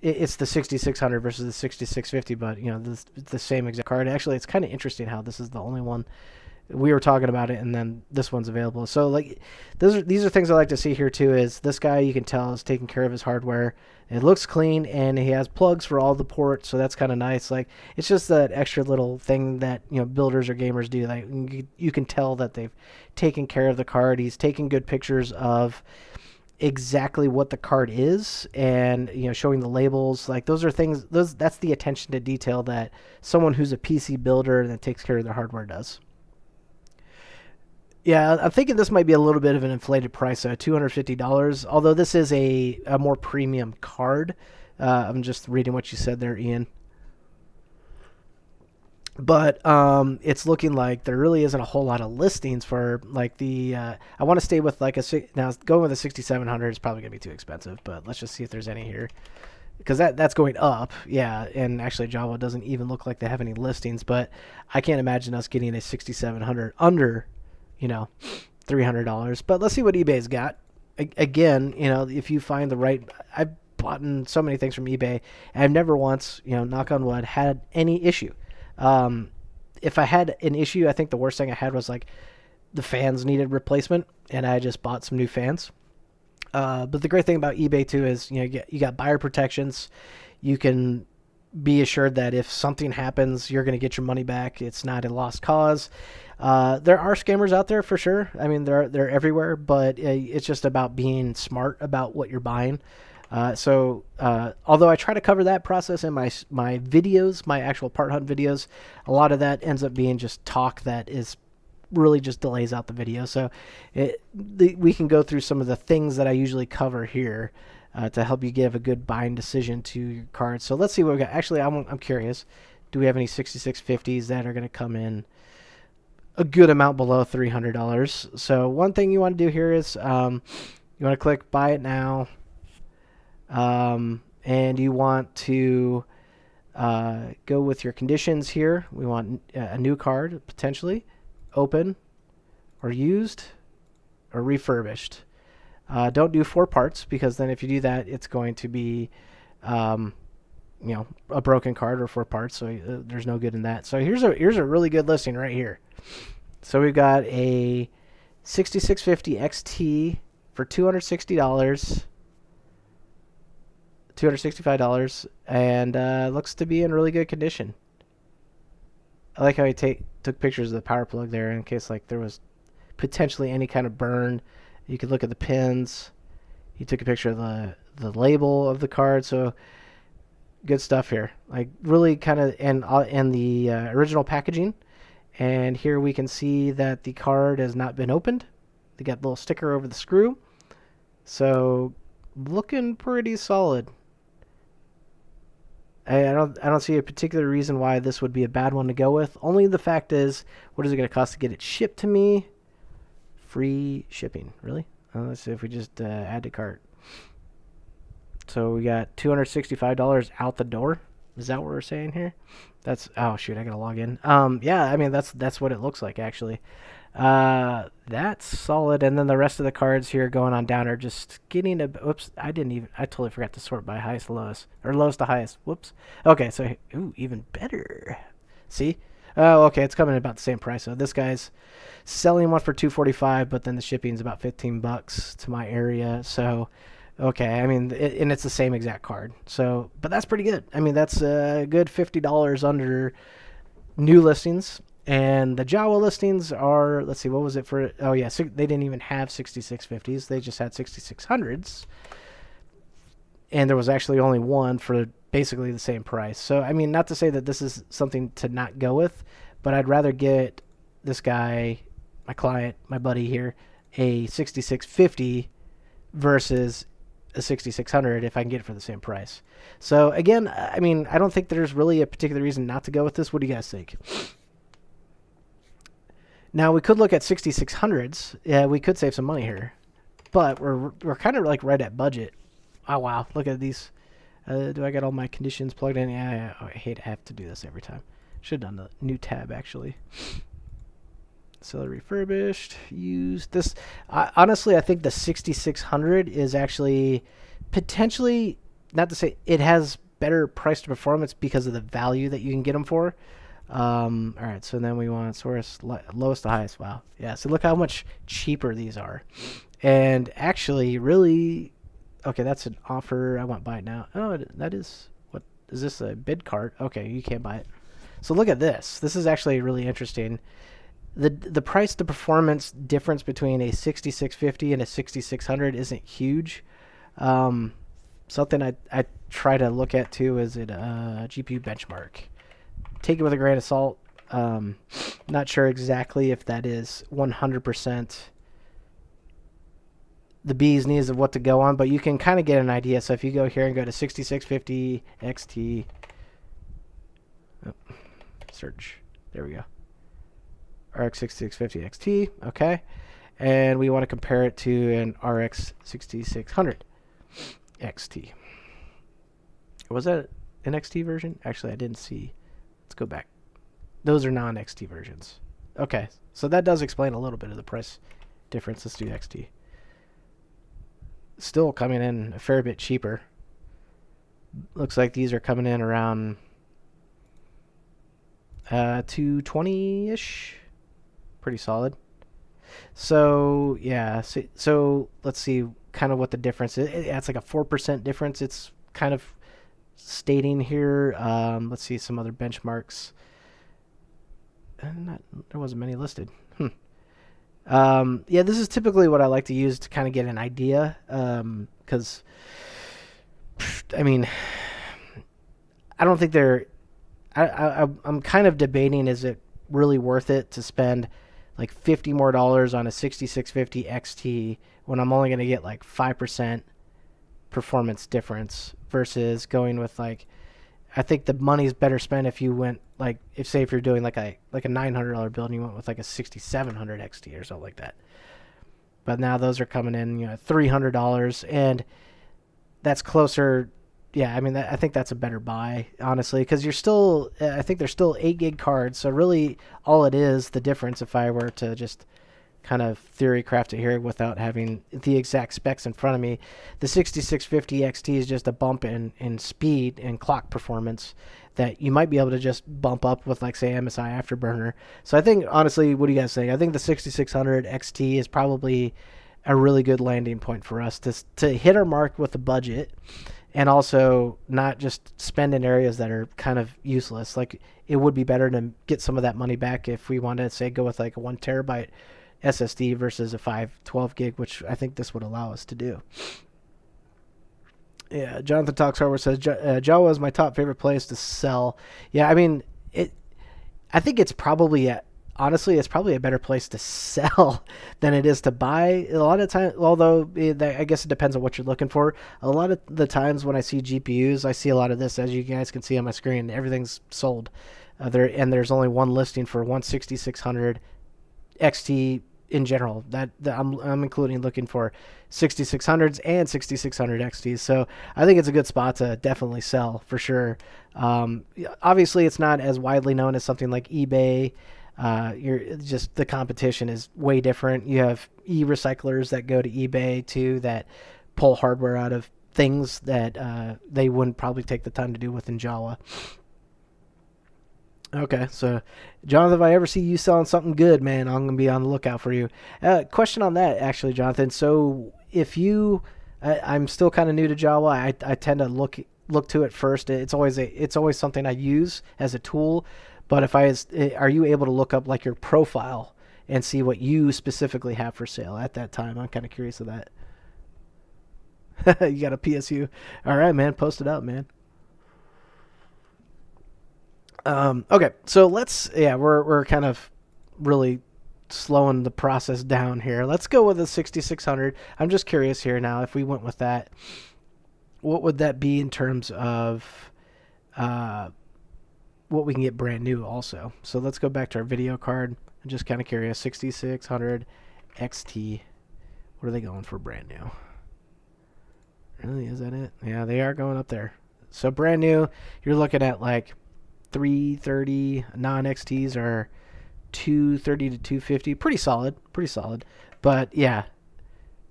It's the 6600 versus the 6650, but, you know, the same exact card. Actually, it's kind of interesting how this is the only one we were talking about it, and then this one's available. So like, these are things I like to see here too. Is this guy, you can tell, is taking care of his hardware. It looks clean, and he has plugs for all the ports, so that's kind of nice. Like, it's just that extra little thing that, you know, builders or gamers do. Like, you can tell that they've taken care of the card. He's taking good pictures of exactly what the card is, and, you know, showing the labels. Like, those are things. That's the attention to detail that someone who's a PC builder that takes care of their hardware does. Yeah, I'm thinking this might be a little bit of an inflated price, so $250. Although this is a more premium card. I'm just reading what you said there, Ian. But it's looking like there really isn't a whole lot of listings for like the. I want to stay with like now going with a 6700 is probably gonna be too expensive. But let's just see if there's any here, because that's going up. Yeah, and actually Java doesn't even look like they have any listings. But I can't imagine us getting a 6700 under, you know, $300. But let's see what eBay's got. Again, you know, if you find the right, I've bought so many things from eBay, and I've never once, you know, knock on wood, had any issue. If I had an issue, I think the worst thing I had was like the fans needed replacement, and I just bought some new fans. But the great thing about eBay too is, you know, you got buyer protections. You can be assured that if something happens, you're going to get your money back. It's not a lost cause. There are scammers out there for sure. I mean, they're everywhere, but it's just about being smart about what you're buying. Although I try to cover that process in my videos, my actual part hunt videos, a lot of that ends up being just talk that is really just delays out the video. So we can go through some of the things that I usually cover here to help you give a good buying decision to your cards. So let's see what we got. Actually, I'm curious. Do we have any 6650s that are going to come in a good amount below $300? So one thing you want to do here is you want to click Buy It Now. And you want to go with your conditions here. We want a new card, potentially, open, or used, or refurbished. Don't do 4 parts, because then if you do that, it's going to be, you know, a broken card or 4 parts. So there's no good in that. So here's a really good listing right here. So we've got a 6650 XT for $260. $265, and looks to be in really good condition. I like how he took pictures of the power plug there in case like there was potentially any kind of burn. You could look at the pins. He took a picture of the label of the card, so good stuff here. Like really kind of, and the original packaging. And here we can see that the card has not been opened. They got a little sticker over the screw, so looking pretty solid. I don't see a particular reason why this would be a bad one to go with. Only the fact is, what is it going to cost to get it shipped to me? Free shipping, really? Let's see if we just add to cart. So we got $265 out the door. Is that what we're saying here? That's, oh shoot, I gotta log in. Yeah, I mean that's what it looks like actually. That's solid. And then the rest of the cards here going on down are just getting a, whoops, I totally forgot to sort by highest to lowest, or lowest to highest. Whoops. Okay, so, ooh, even better. See? Oh, okay, it's coming at about the same price. So this guy's selling one for $245, but then the shipping's about $15 to my area. So, okay, I mean, and it's the same exact card. So, but that's pretty good. I mean, that's a good $50 under new listings. And the Jawa listings are, let's see, what was it for? Oh, yeah, they didn't even have 6650s. They just had 6600s. And there was actually only one for basically the same price. So, I mean, not to say that this is something to not go with, but I'd rather get this guy, my client, my buddy here, a 6650 versus a 6600 if I can get it for the same price. So, again, I mean, I don't think there's really a particular reason not to go with this. What do you guys think? Now, we could look at 6600s. Yeah, we could save some money here. But we're kind of like right at budget. Oh, wow. Look at these. Do I got all my conditions plugged in? Yeah, I hate to have to do this every time. Should have done the new tab, actually. Seller refurbished. Used. This. Honestly, I think the 6600 is actually potentially, not to say it has better price to performance because of the value that you can get them for. All right, so then we want source lowest to highest. Wow. Yeah, so look how much cheaper these are. And actually, really, okay, that's an offer. I want buy it now. Oh, that is, what, is this a bid cart? Okay, you can't buy it. So look at this. This is actually really interesting. The price to performance difference between a 6650 and a 6600 isn't huge. Something I try to look at too is it GPU benchmark. Take it with a grain of salt. Not sure exactly if that is 100% the bee's knees of what to go on, but you can kind of get an idea. So if you go here and go to 6650 XT, search, there we go. RX 6650 XT, okay. And we want to compare it to an RX 6600 XT. Was that an XT version? Actually, I didn't see. Let's go back. Those are non-XT versions. Okay, so that does explain a little bit of the price difference. Let's do XT. Still coming in a fair bit cheaper. Looks like these are coming in around 220-ish. Pretty solid. So yeah, so let's see kind of what the difference is. It's like a 4% difference. It's kind of stating here. Let's see some other benchmarks. There wasn't many listed. Yeah, this is typically what I like to use to kind of get an idea. Because, I mean, I don't think they're. I'm kind of debating, is it really worth it to spend like $50 more on a 6650 XT when I'm only going to get like 5% performance difference versus going with like, I think the money's better spent if you went like, if you're doing like a $900 build and you went with like a 6700 XT or something like that. But now those are coming in, $300, and that's closer. Yeah, I mean, I think that's a better buy, honestly, because I think they're still 8 gig cards. So really, all it is, the difference, if I were to just kind of theory craft it here without having the exact specs in front of me, the 6650 XT is just a bump in speed and clock performance that you might be able to just bump up with, like, say, MSI Afterburner. So I think, honestly, what do you guys think? I think the 6600 XT is probably a really good landing point for us to hit our mark with the budget, and also not just spend in areas that are kind of useless. Like, it would be better to get some of that money back if we wanted to, say, go with like a 1 terabyte SSD versus a 512 gig, which I think this would allow us to do. Yeah, Jonathan Talks Hardware says, Jawa is my top favorite place to sell. Yeah, I mean, I think it's probably honestly, it's probably a better place to sell than it is to buy. A lot of times, although I guess it depends on what you're looking for. A lot of the times when I see GPUs, I see a lot of this, as you guys can see on my screen. Everything's sold. And there's only one listing for 6600 XT in general. That I'm including looking for 6600s and 6600 XTs. So I think it's a good spot to definitely sell for sure. Obviously, it's not as widely known as something like eBay. The competition is way different. You have e-recyclers that go to eBay too, that pull hardware out of things that they wouldn't probably take the time to do within Java. Okay, so Jonathan, if I ever see you selling something good, man, I'm gonna be on the lookout for you. Question on that, actually, Jonathan. So if I'm still kind of new to Java. I tend to look to it first. It's always something I use as a tool. But are you able to look up like your profile and see what you specifically have for sale at that time? I'm kind of curious of that. You got a PSU. All right, man. Post it up, man. Okay, so we're kind of really slowing the process down here. Let's go with a 6600. I'm just curious here now, if we went with that, what would that be in terms of what we can get brand new also? So let's go back to our video card. I'm just kind of curious. 6600 XT. What are they going for brand new? Really, is that it? Yeah, they are going up there. So brand new, you're looking at like 330. Non-XTs are 230 to 250. Pretty solid. But yeah,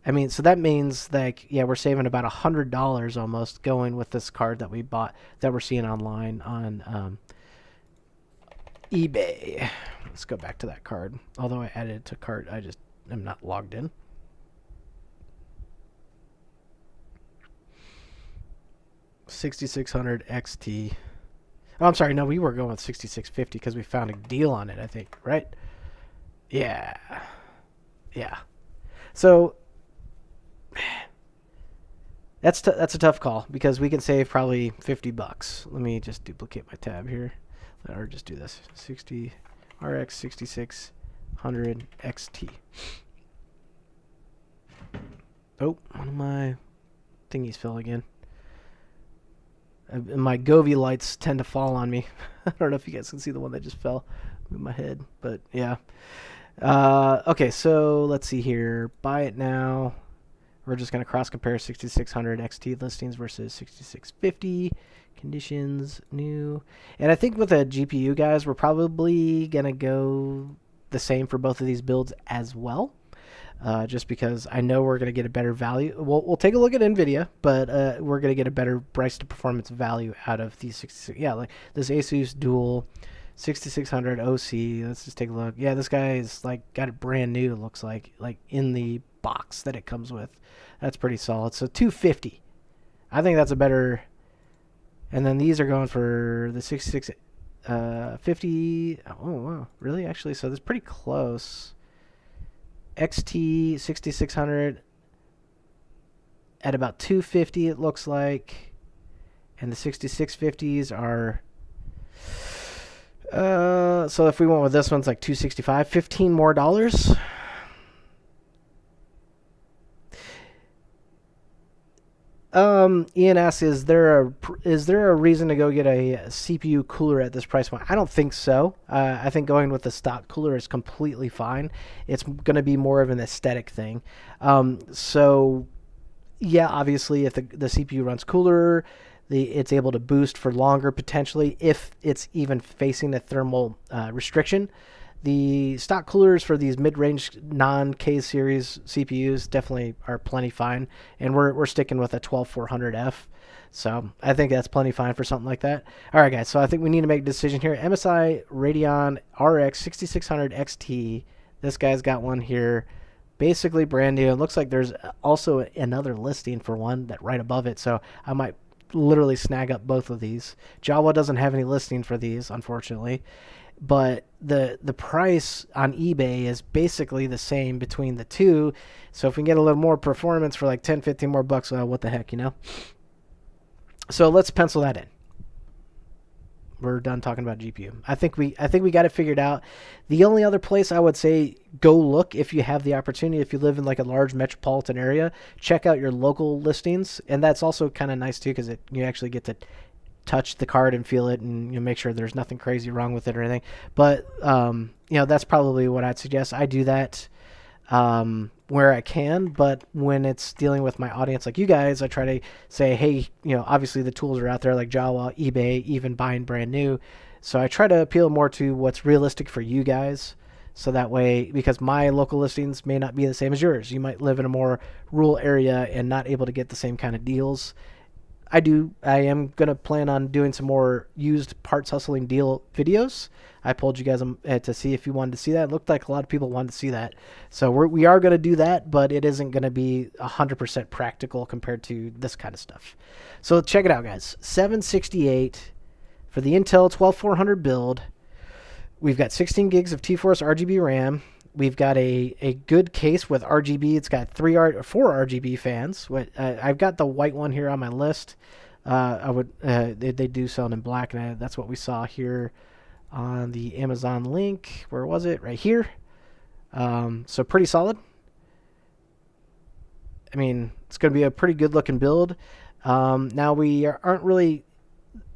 I mean, so that means like, yeah, we're saving about $100 almost going with this card that we bought, that we're seeing online on eBay. Let's go back to that card. Although I added it to cart, I just am not logged in. $6,600 XT. Oh, I'm sorry. No, we were going with 6650 because we found a deal on it, I think, right? Yeah. Yeah. So that's a tough call because we can save probably $50. Let me just duplicate my tab here, or just do this. 60 RX 6600 XT. Oh, one of my thingies fell again. My Govee lights tend to fall on me. I don't know if you guys can see the one that just fell in my head, but yeah. Okay, so let's see here. Buy it now. We're just going to cross-compare 6600 XT listings versus 6650. Conditions, new. And I think with a GPU, guys, we're probably going to go the same for both of these builds as well. Just because I know we're going to get a better value. We'll take a look at NVIDIA, but we're going to get a better price to performance value out of these 66. Yeah, like this Asus Dual 6600 OC. Let's just take a look. Yeah, this guy is like got it brand new. It looks like in the box that it comes with. That's pretty solid. So $250. I think that's a better. And then these are going for the 6650. Oh wow, really? Actually, so that's pretty close. XT 6600 at about $250 it looks like, and the 6650s are so if we went with this one's like $265, $15 more. Ian asks, is there a reason to go get a CPU cooler at this price point? I don't think so. I think going with the stock cooler is completely fine. It's going to be more of an aesthetic thing. So, yeah, obviously, if the CPU runs cooler, it's able to boost for longer potentially if it's even facing a thermal restriction. The stock coolers for these mid-range non-K series CPUs definitely are plenty fine, and we're sticking with a 12400F. So I think that's plenty fine for something like that. All right, guys, so I think we need to make a decision here. MSI Radeon RX 6600 XT. This guy's got one here, basically brand new. It looks like there's also another listing for one that right above it, so I might literally snag up both of these. Jawa doesn't have any listing for these, unfortunately. But the price on eBay is basically the same between the two. So if we can get a little more performance for like 10, 15 more bucks, what the heck, you know? So let's pencil that in. We're done talking about GPU. I think we got it figured out. The only other place I would say go look if you have the opportunity, if you live in like a large metropolitan area, check out your local listings. And that's also kind of nice too because you actually get to touch the card and feel it and make sure there's nothing crazy wrong with it or anything. But, that's probably what I'd suggest. I do that where I can, but when it's dealing with my audience like you guys, I try to say, hey, obviously the tools are out there like Jawa, eBay, even buying brand new. So I try to appeal more to what's realistic for you guys. So that way, because my local listings may not be the same as yours. You might live in a more rural area and not able to get the same kind of deals. I am going to plan on doing some more used parts hustling deal videos. I polled you guys to see if you wanted to see that. It looked like a lot of people wanted to see that. So we are going to do that, but it isn't going to be 100% practical compared to this kind of stuff. So check it out, guys. 768 for the Intel 12400 build. We've got 16 gigs of T-Force RGB RAM. We've got a good case with RGB. It's got 4 RGB fans. I've got the white one here on my list. They do sell it in black, and that's what we saw here on the Amazon link. Where was it? Right here. So pretty solid. I mean, it's going to be a pretty good looking build. Now we aren't really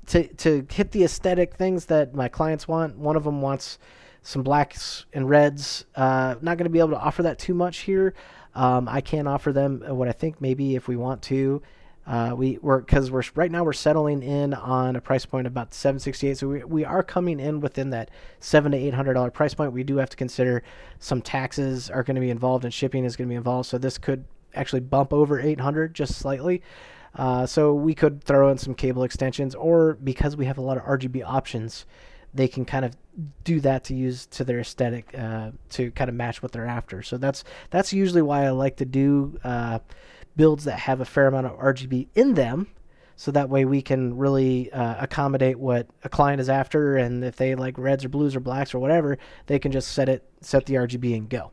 to hit the aesthetic things that my clients want. One of them wants some blacks and reds. Not going to be able to offer that too much here. I can offer them what I think maybe if we want to. Because right now we're settling in on a price point about $768. So we are coming in within that $700 to $800 price point. We do have to consider some taxes are going to be involved and shipping is going to be involved. So this could actually bump over $800 just slightly. So we could throw in some cable extensions, or because we have a lot of RGB options, they can kind of do that to use to their aesthetic to kind of match what they're after. So that's usually why I like to do builds that have a fair amount of RGB in them, so that way we can really accommodate what a client is after, and if they like reds or blues or blacks or whatever, they can just set the RGB and go.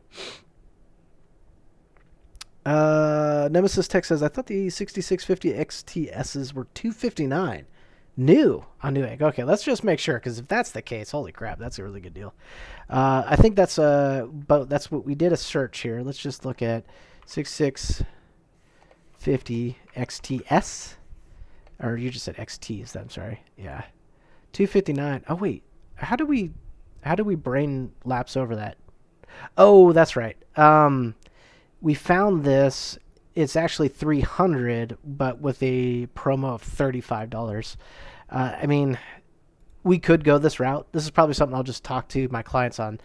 Nemesis Tech says, I thought the 6650 XTSs were $259 new on Newegg. Okay, let's just make sure, because if that's the case, holy crap, that's a really good deal. I think that's but that's what we did a search here. Let's just look at 6650 XTS, or you just said XTs. I'm sorry. Yeah, 259. Oh wait, how do we brain lapse over that? Oh, that's right. We found this. It's actually 300, but with a promo of $35. I mean, we could go this route. This is probably something I'll just talk to my clients on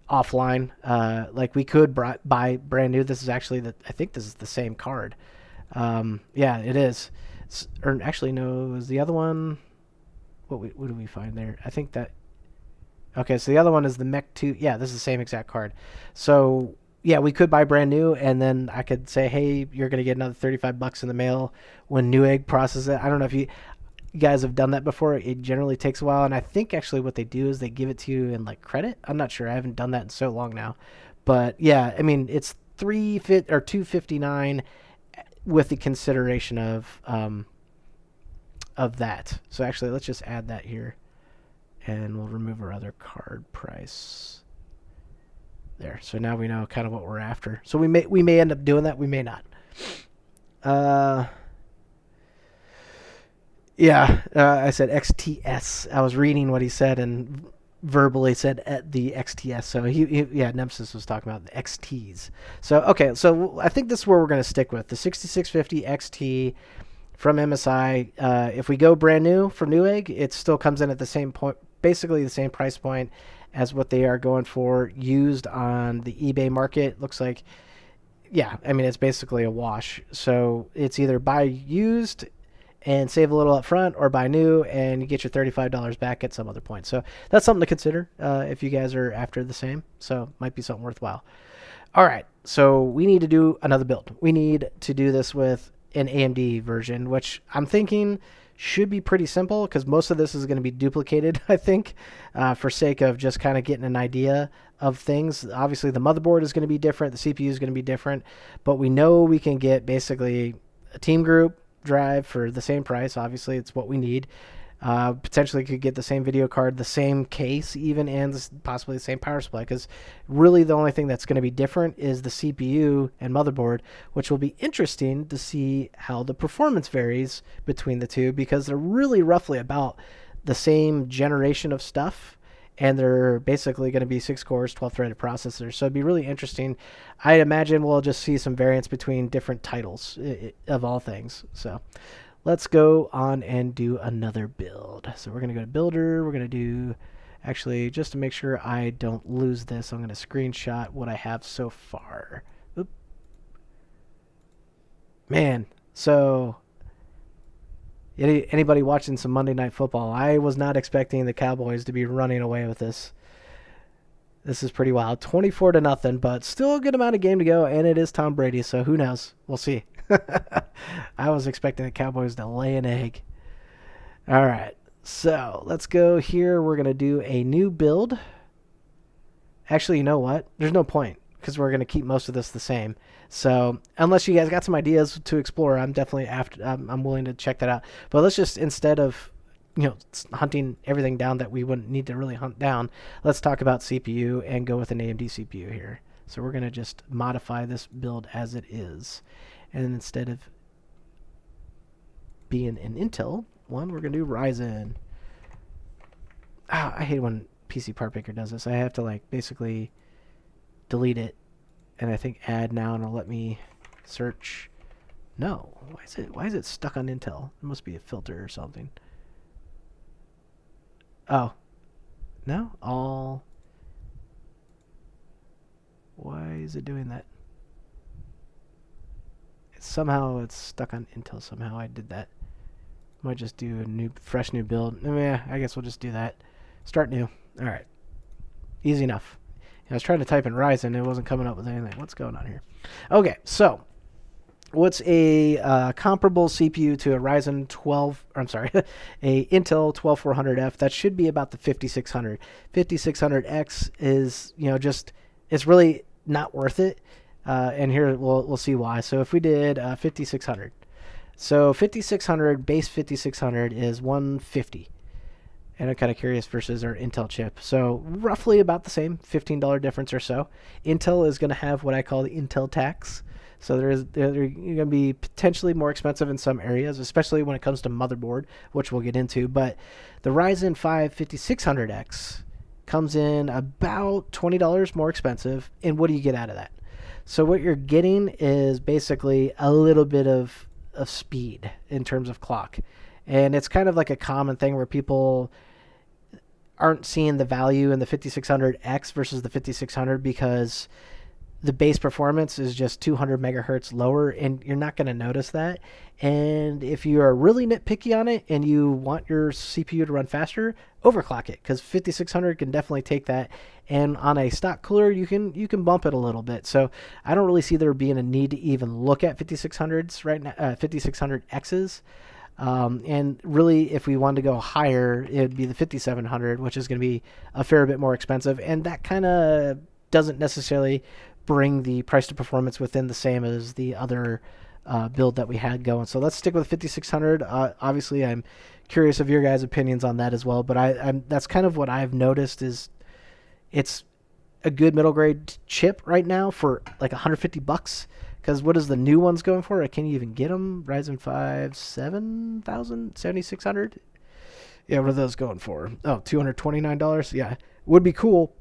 offline. Like we could buy brand new. This is actually I think this is the same card. Yeah, it is. Or actually, no, is the other one? What do we find there? I think that. Okay, so the other one is the Mech 2. Yeah, this is the same exact card. So yeah, we could buy brand new, and then I could say, hey, you're going to get another $35 in the mail when Newegg processes it. I don't know if you guys have done that before. It generally takes a while, and I think actually what they do is they give it to you in like credit. I'm not sure. I haven't done that in so long now. But yeah, I mean, it's $259 with the consideration of that. So actually, let's just add that here, and we'll remove our other card price. There. So now we know kind of what we're after. So we may end up doing that. We may not. Yeah, I said XTS. I was reading what he said and verbally said at the XTS. So yeah, Nemesis was talking about the XTs. So okay, so I think this is where we're going to stick with the 6650 XT from MSI. If we go brand new from Newegg, it still comes in at the same point, basically the same price point as what they are going for used on the eBay market. Looks like, yeah, I mean, it's basically a wash. So it's either buy used and save a little up front, or buy new and you get your $35 back at some other point. So that's something to consider if you guys are after the same. So might be something worthwhile. All right, so we need to do another build. We need to do this with an AMD version, which I'm thinking should be pretty simple, because most of this is going to be duplicated, I think, for sake of just kind of getting an idea of things. Obviously, the motherboard is going to be different. The CPU is going to be different. But we know we can get basically a team group drive for the same price. Obviously, it's what we need. Potentially could get the same video card, the same case even, and possibly the same power supply, because really the only thing that's going to be different is the CPU and motherboard, which will be interesting to see how the performance varies between the two, because they're really roughly about the same generation of stuff, and they're basically going to be 6 cores, 12-threaded processors. So it'd be really interesting. I imagine we'll just see some variance between different titles of all things. So let's go on and do another build. So we're going to go to Builder. We're going to do, actually, just to make sure I don't lose this, I'm going to screenshot what I have so far. Oop. Man, so anybody watching some Monday Night Football, I was not expecting the Cowboys to be running away with this. This is pretty wild. 24-0, but still a good amount of game to go, and it is Tom Brady, so who knows? We'll see. I was expecting the Cowboys to lay an egg. All right, so let's go here. We're going to do a new build. Actually, you know what? There's no point, because we're going to keep most of this the same. So unless you guys got some ideas to explore, I'm definitely I'm willing to check that out. But let's just, instead of hunting everything down that we wouldn't need to really hunt down, let's talk about CPU and go with an AMD CPU here. So we're going to just modify this build as it is. And instead of being an Intel one, we're going to do Ryzen. I hate when PC Part Picker does this. I have to basically delete it, and I think add now, and it'll let me search. No, why is it stuck on Intel? It must be a filter or something. Oh, no, all. Why is it doing that? Somehow it's stuck on Intel. Somehow I did that. Might just do a fresh new build. I guess we'll just do that. Start new. All right. Easy enough. I was trying to type in Ryzen. It wasn't coming up with anything. What's going on here? Okay, so what's a comparable CPU to a Ryzen 12? I'm sorry, a Intel 12400F? That should be about the 5600. 5600X is just it's really not worth it. And here we'll see why. So if we did 5600, so 5600 base 5600 is 150. And I'm kind of curious versus our Intel chip. So roughly about the same, $15 difference or so. Intel is going to have what I call the Intel tax. So they're going to be potentially more expensive in some areas, especially when it comes to motherboard, which we'll get into. But the Ryzen 5 5600X comes in about $20 more expensive. And what do you get out of that? So what you're getting is basically a little bit of speed in terms of clock. And it's kind of like a common thing where people aren't seeing the value in the 5600X versus the 5600 because the base performance is just 200 megahertz lower, and you're not going to notice that. And if you are really nitpicky on it and you want your CPU to run faster, overclock it, because 5600 can definitely take that. And on a stock cooler, you can bump it a little bit. So I don't really see there being a need to even look at 5600s right now, 5600Xs. And really, if we wanted to go higher, it would be the 5700, which is going to be a fair bit more expensive. And that kind of doesn't necessarily bring the price to performance within the same as the other build that we had going. So let's stick with 5600. Obviously, I'm curious of your guys' opinions on that as well. But I'm that's kind of what I've noticed is it's a good middle grade chip right now for like $150. Because what is the new ones going for? I can't even get them. Ryzen 5 7000, 7600. Yeah, what are those going for? Oh, $229. Yeah, would be cool,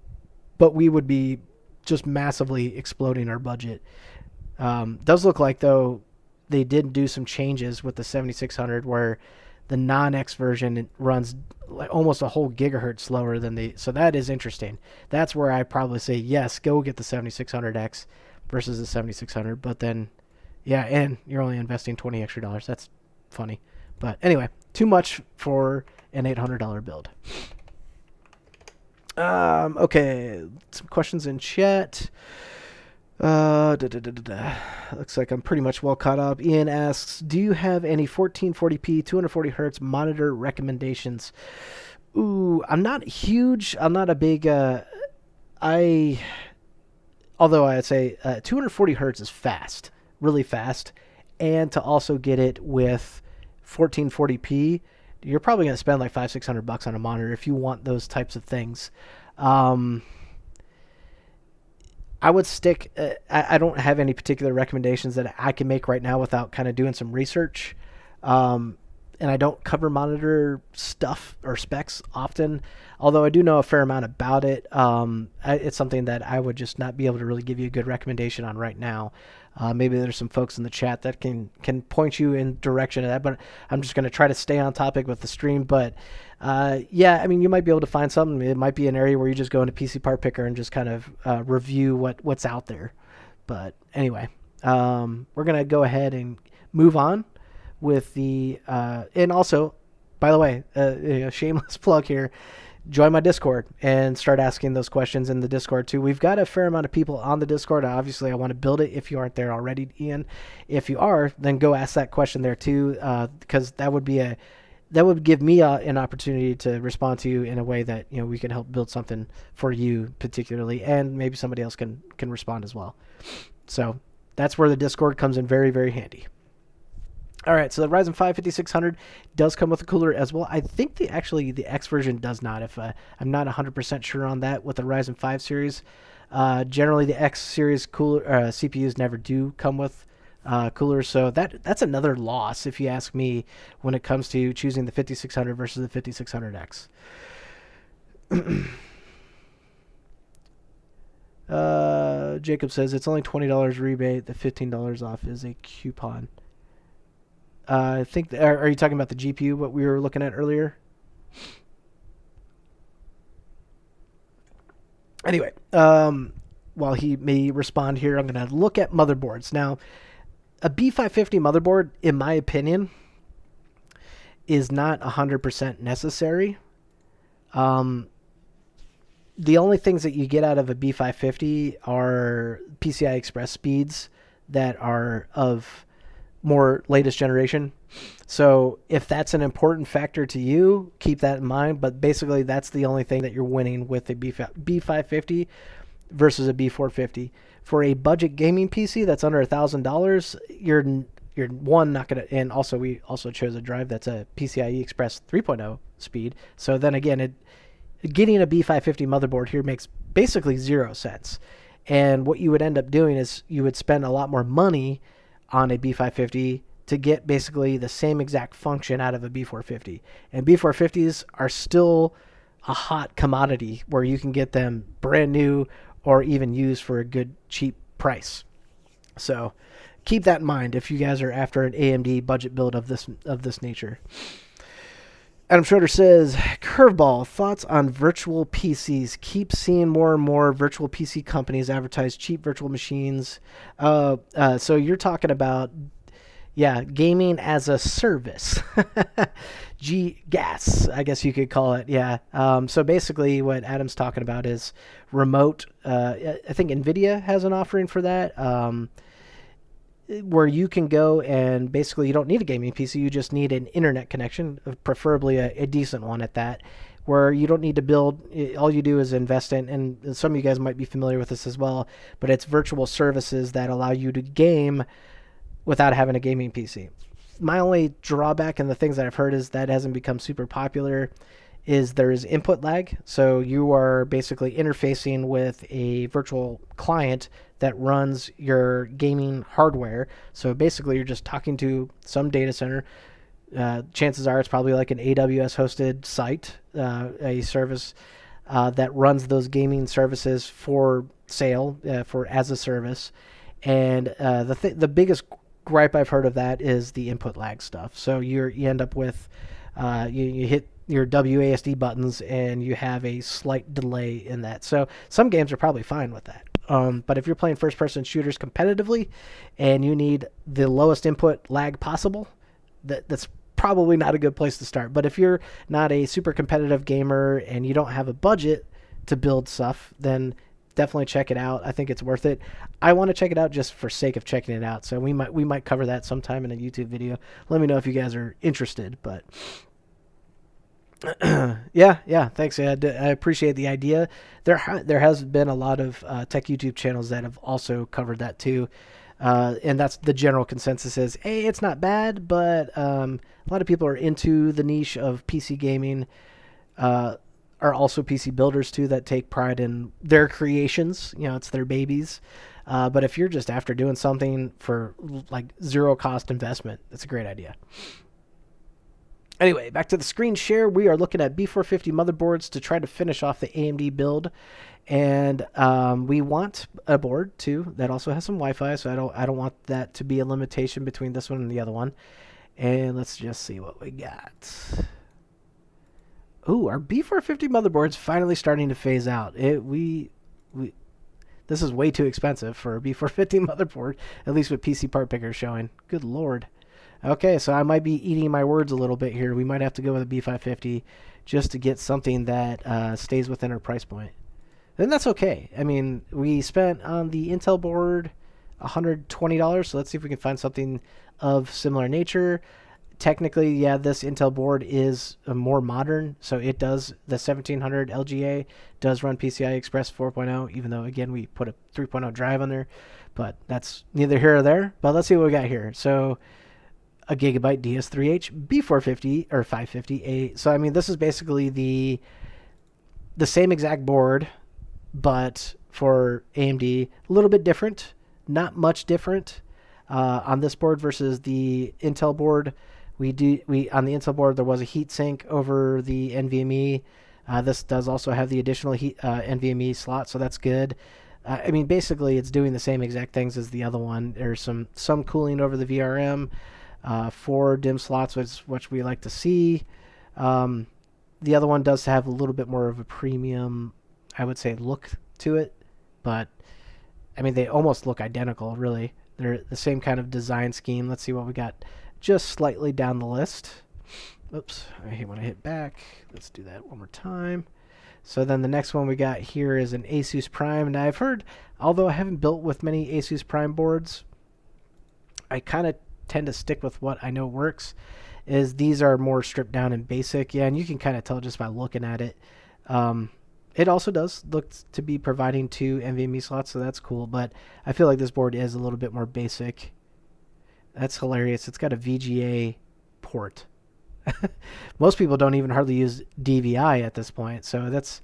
but we would be just massively exploding our budget. Does look like, though, they did do some changes with the 7600 where the non-X version runs like almost a whole gigahertz slower than the... So that is interesting. That's where I probably say, yes, go get the 7600X versus the 7600. But then, yeah, and you're only investing $20 extra. That's funny. But anyway, too much for an $800 build. Okay, some questions in chat. Looks like I'm pretty much well caught up. Ian asks, do you have any 1440p 240 hertz monitor recommendations? Ooh, I'm not huge. I'm not a big although I'd say 240 hertz is fast, really fast, and to also get it with 1440p, you're probably going to spend like $500-600 on a monitor if you want those types of things. I would stick. I don't have any particular recommendations that I can make right now without kind of doing some research. And I don't cover monitor stuff or specs often, although I do know a fair amount about it. It's something that I would just not be able to really give you a good recommendation on right now. Maybe there's some folks in the chat that can point you in direction of that, but I'm just going to try to stay on topic with the stream. But yeah, I mean, you might be able to find something. It might be an area where you just go into PC Part Picker and just kind of review what's out there. But anyway, we're going to go ahead and move on with the and also, by the way, shameless plug here, join my Discord and start asking those questions in the Discord too. We've got a fair amount of people on the Discord. Obviously, I want to build it if you aren't there already, Ian. If you are, then go ask that question there too, because that would give me an opportunity to respond to you in a way that we can help build something for you particularly, and maybe somebody else can respond as well. So that's where the Discord comes in very, very handy. All right, so the Ryzen 5 5600 does come with a cooler as well. I think the X version does not. If I'm not 100% sure on that with the Ryzen 5 series. Generally, the X series cooler CPUs never do come with coolers, so that's another loss if you ask me when it comes to choosing the 5600 versus the 5600X. Jacob says it's only $20 rebate. The $15 off is a coupon. I think. Are you talking about the GPU? What we were looking at earlier? Anyway, while he may respond here, I'm going to look at motherboards now. A B550 motherboard, in my opinion, is not 100% necessary. the only things that you get out of a B550 are PCI Express speeds that are of more latest generation. So if that's an important factor to you, keep that in mind. But basically, that's the only thing that you're winning with a B550 versus a B450. For a budget gaming PC that's under $1,000, you're one not gonna, and also we also chose a drive that's a PCIe Express 3.0 speed. So then again, getting a B550 motherboard here makes basically 0 sense. And what you would end up doing is you would spend a lot more money on a B550 to get basically the same exact function out of a B450. And B450s are still a hot commodity where you can get them brand new or even used for a good cheap price. So keep that in mind if you guys are after an AMD budget build of this nature. Adam Schroeder says, curveball, thoughts on virtual PCs? Keep seeing more and more virtual PC companies advertise cheap virtual machines. So you're talking about, yeah, gaming as a service. GAS, I guess you could call it. Yeah. So basically what Adam's talking about is remote. I think NVIDIA has an offering for that. Where you can go and basically you don't need a gaming PC, you just need an internet connection, preferably a decent one at that, where you don't need to build, all you do is invest in, and some of you guys might be familiar with this as well, but it's virtual services that allow you to game without having a gaming PC. My only drawback and the things that I've heard is that hasn't become super popular is there's input lag. So you are basically interfacing with a virtual client that runs your gaming hardware. So basically you're just talking to some data center. Chances are it's probably like an AWS hosted site, a service that runs those gaming services for sale, for as a service. And the biggest gripe I've heard of that is the input lag stuff. So you end up with you hit your WASD buttons and you have a slight delay in that. So some games are probably fine with that. But if you're playing first-person shooters competitively and you need the lowest input lag possible, that's probably not a good place to start. But if you're not a super competitive gamer and you don't have a budget to build stuff, then definitely check it out. I think it's worth it. I want to check it out just for sake of checking it out. So we might cover that sometime in a YouTube video. Let me know if you guys are interested. But yeah, thanks. I appreciate the idea. There has been a lot of tech YouTube channels that have also covered that too. And that's the general consensus is, hey, it's not bad, but a lot of people are into the niche of PC gaming, are also PC builders too that take pride in their creations. You know, it's their babies. But if you're just after doing something for like 0 cost investment, it's a great idea. Anyway, back to the screen share. We are looking at B450 motherboards to try to finish off the AMD build. And we want a board too that also has some Wi-Fi, so I don't want that to be a limitation between this one and the other one. And let's just see what we got. Ooh, our B450 motherboard's finally starting to phase out. This is way too expensive for a B450 motherboard, at least with PC part picker showing. Good lord. Okay, so I might be eating my words a little bit here. We might have to go with a B550 just to get something that stays within our price point. And that's okay. I mean, we spent on the Intel board $120, so let's see if we can find something of similar nature. Technically, yeah, this Intel board is more modern, so it does, the 1700 LGA does run PCI Express 4.0, even though, again, we put a 3.0 drive on there, but that's neither here or there. But let's see what we got here. So a Gigabyte DS3H B450 or 550A. So I mean, this is basically the same exact board, but for AMD, a little bit different, not much different on this board versus the Intel board. We on the Intel board there was a heatsink over the NVMe. This does also have the additional NVMe slot, so that's good. I mean, basically, it's doing the same exact things as the other one. There's some cooling over the VRM. 4 DIMM slots, which we like to see. The other one does have a little bit more of a premium, I would say, look to it, but I mean, they almost look identical, really. They're the same kind of design scheme. Let's see what we got just slightly down the list. Oops, I hate when I hit back. Let's do that one more time. So then the next one we got here is an Asus Prime. And I've heard, although I haven't built with many Asus Prime boards, I kind of tend to stick with what I know works. Is these are more stripped down and basic. Yeah, and you can kind of tell just by looking at it. It also does look to be providing 2 NVMe slots, so that's cool. But I feel like this board is a little bit more basic. That's hilarious. It's got a VGA port. Most people don't even hardly use DVI at this point, so that's,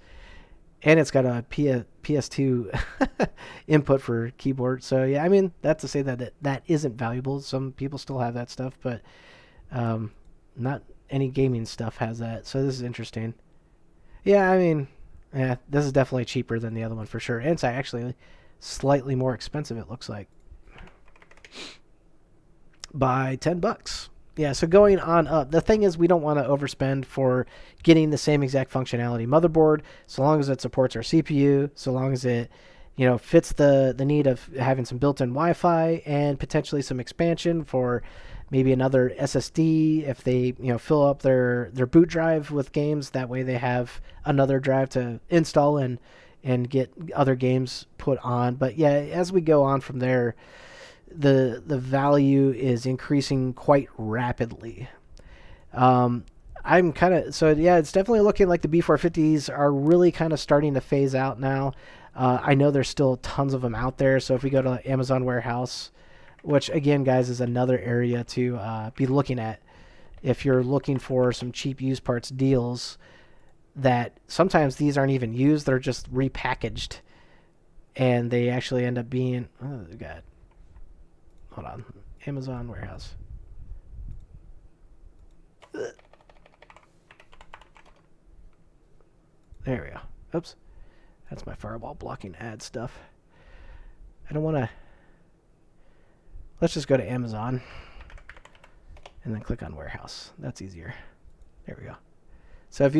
and it's got a PS2 input for keyboard. So yeah, I mean, that's to say that isn't valuable. Some people still have that stuff, but not any gaming stuff has that. So this is interesting. Yeah, I mean, yeah, this is definitely cheaper than the other one for sure, and it's actually slightly more expensive. It looks like by $10. Yeah, so going on up. The thing is, we don't want to overspend for getting the same exact functionality motherboard, so long as it supports our CPU, so long as it, fits the need of having some built-in Wi-Fi and potentially some expansion for maybe another SSD if they, fill up their boot drive with games. That way they have another drive to install and get other games put on. But yeah, as we go on from there, the value is increasing quite rapidly. I'm kind of, so yeah, it's definitely looking like the B450s are really kind of starting to phase out now. I know there's still tons of them out there. So if we go to Amazon Warehouse, which again, guys, is another area to be looking at if you're looking for some cheap used parts deals, that sometimes these aren't even used. They're just repackaged and they actually end up being, oh God. Hold on. Amazon Warehouse. There we go. Oops. That's my firewall blocking ad stuff. I don't want to... Let's just go to Amazon and then click on Warehouse. That's easier. There we go. So if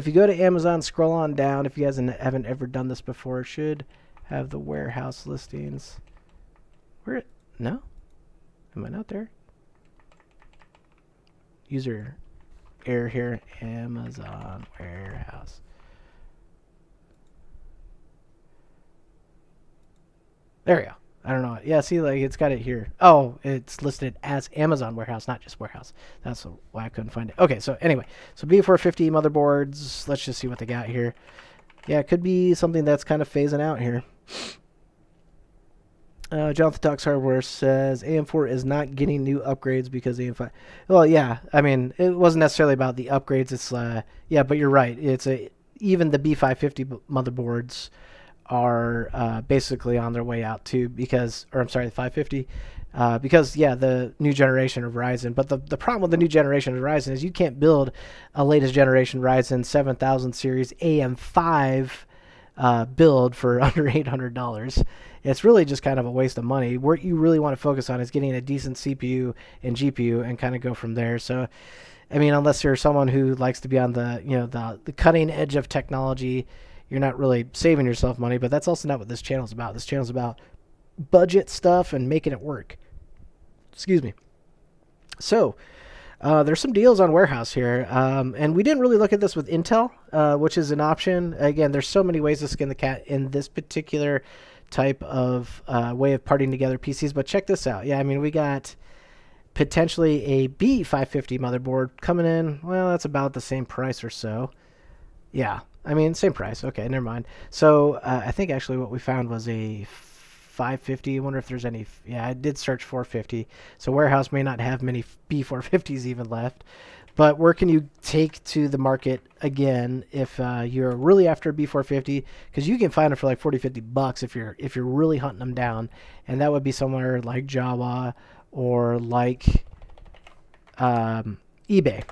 you go to Amazon, scroll on down. If you guys haven't ever done this before, it should have the warehouse listings. Where? No? Am I not there? User error here. Amazon Warehouse. There we go. I don't know. Yeah, see, like, it's got it here. Oh, it's listed as Amazon Warehouse, not just Warehouse. That's why I couldn't find it. Okay, so anyway. So B450 motherboards. Let's just see what they got here. Yeah, it could be something that's kind of phasing out here. Jonathan Talks Hardware says AM4 is not getting new upgrades because AM5. Well, yeah, I mean, it wasn't necessarily about the upgrades. It's yeah, but you're right. It's even the B550 motherboards are basically on their way out too, because, or I'm sorry, the 550, because yeah, the new generation of Ryzen. But the problem with the new generation of Ryzen is you can't build a latest generation Ryzen 7000 series AM5 build for under $800. It's really just kind of a waste of money. What you really want to focus on is getting a decent CPU and GPU and kind of go from there. So, I mean, unless you're someone who likes to be on the the cutting edge of technology, you're not really saving yourself money. But that's also not what this channel is about. This channel is about budget stuff and making it work. Excuse me. So, there's some deals on Warehouse here, and we didn't really look at this with Intel, which is an option. Again, there's so many ways to skin the cat in this particular type of way of parting together PCs, but check this out. Yeah, I mean, we got potentially a B550 motherboard coming in. Well, that's about the same price or so. Yeah, I mean, same price. Okay, never mind. So I think actually what we found was a 550. I wonder if there's any. Yeah, I did search 450. So Warehouse may not have many B450s even left. But where can you take to the market again if you're really after a B450? Because you can find them for like $40-50 if you're really hunting them down, and that would be somewhere like Java or like eBay.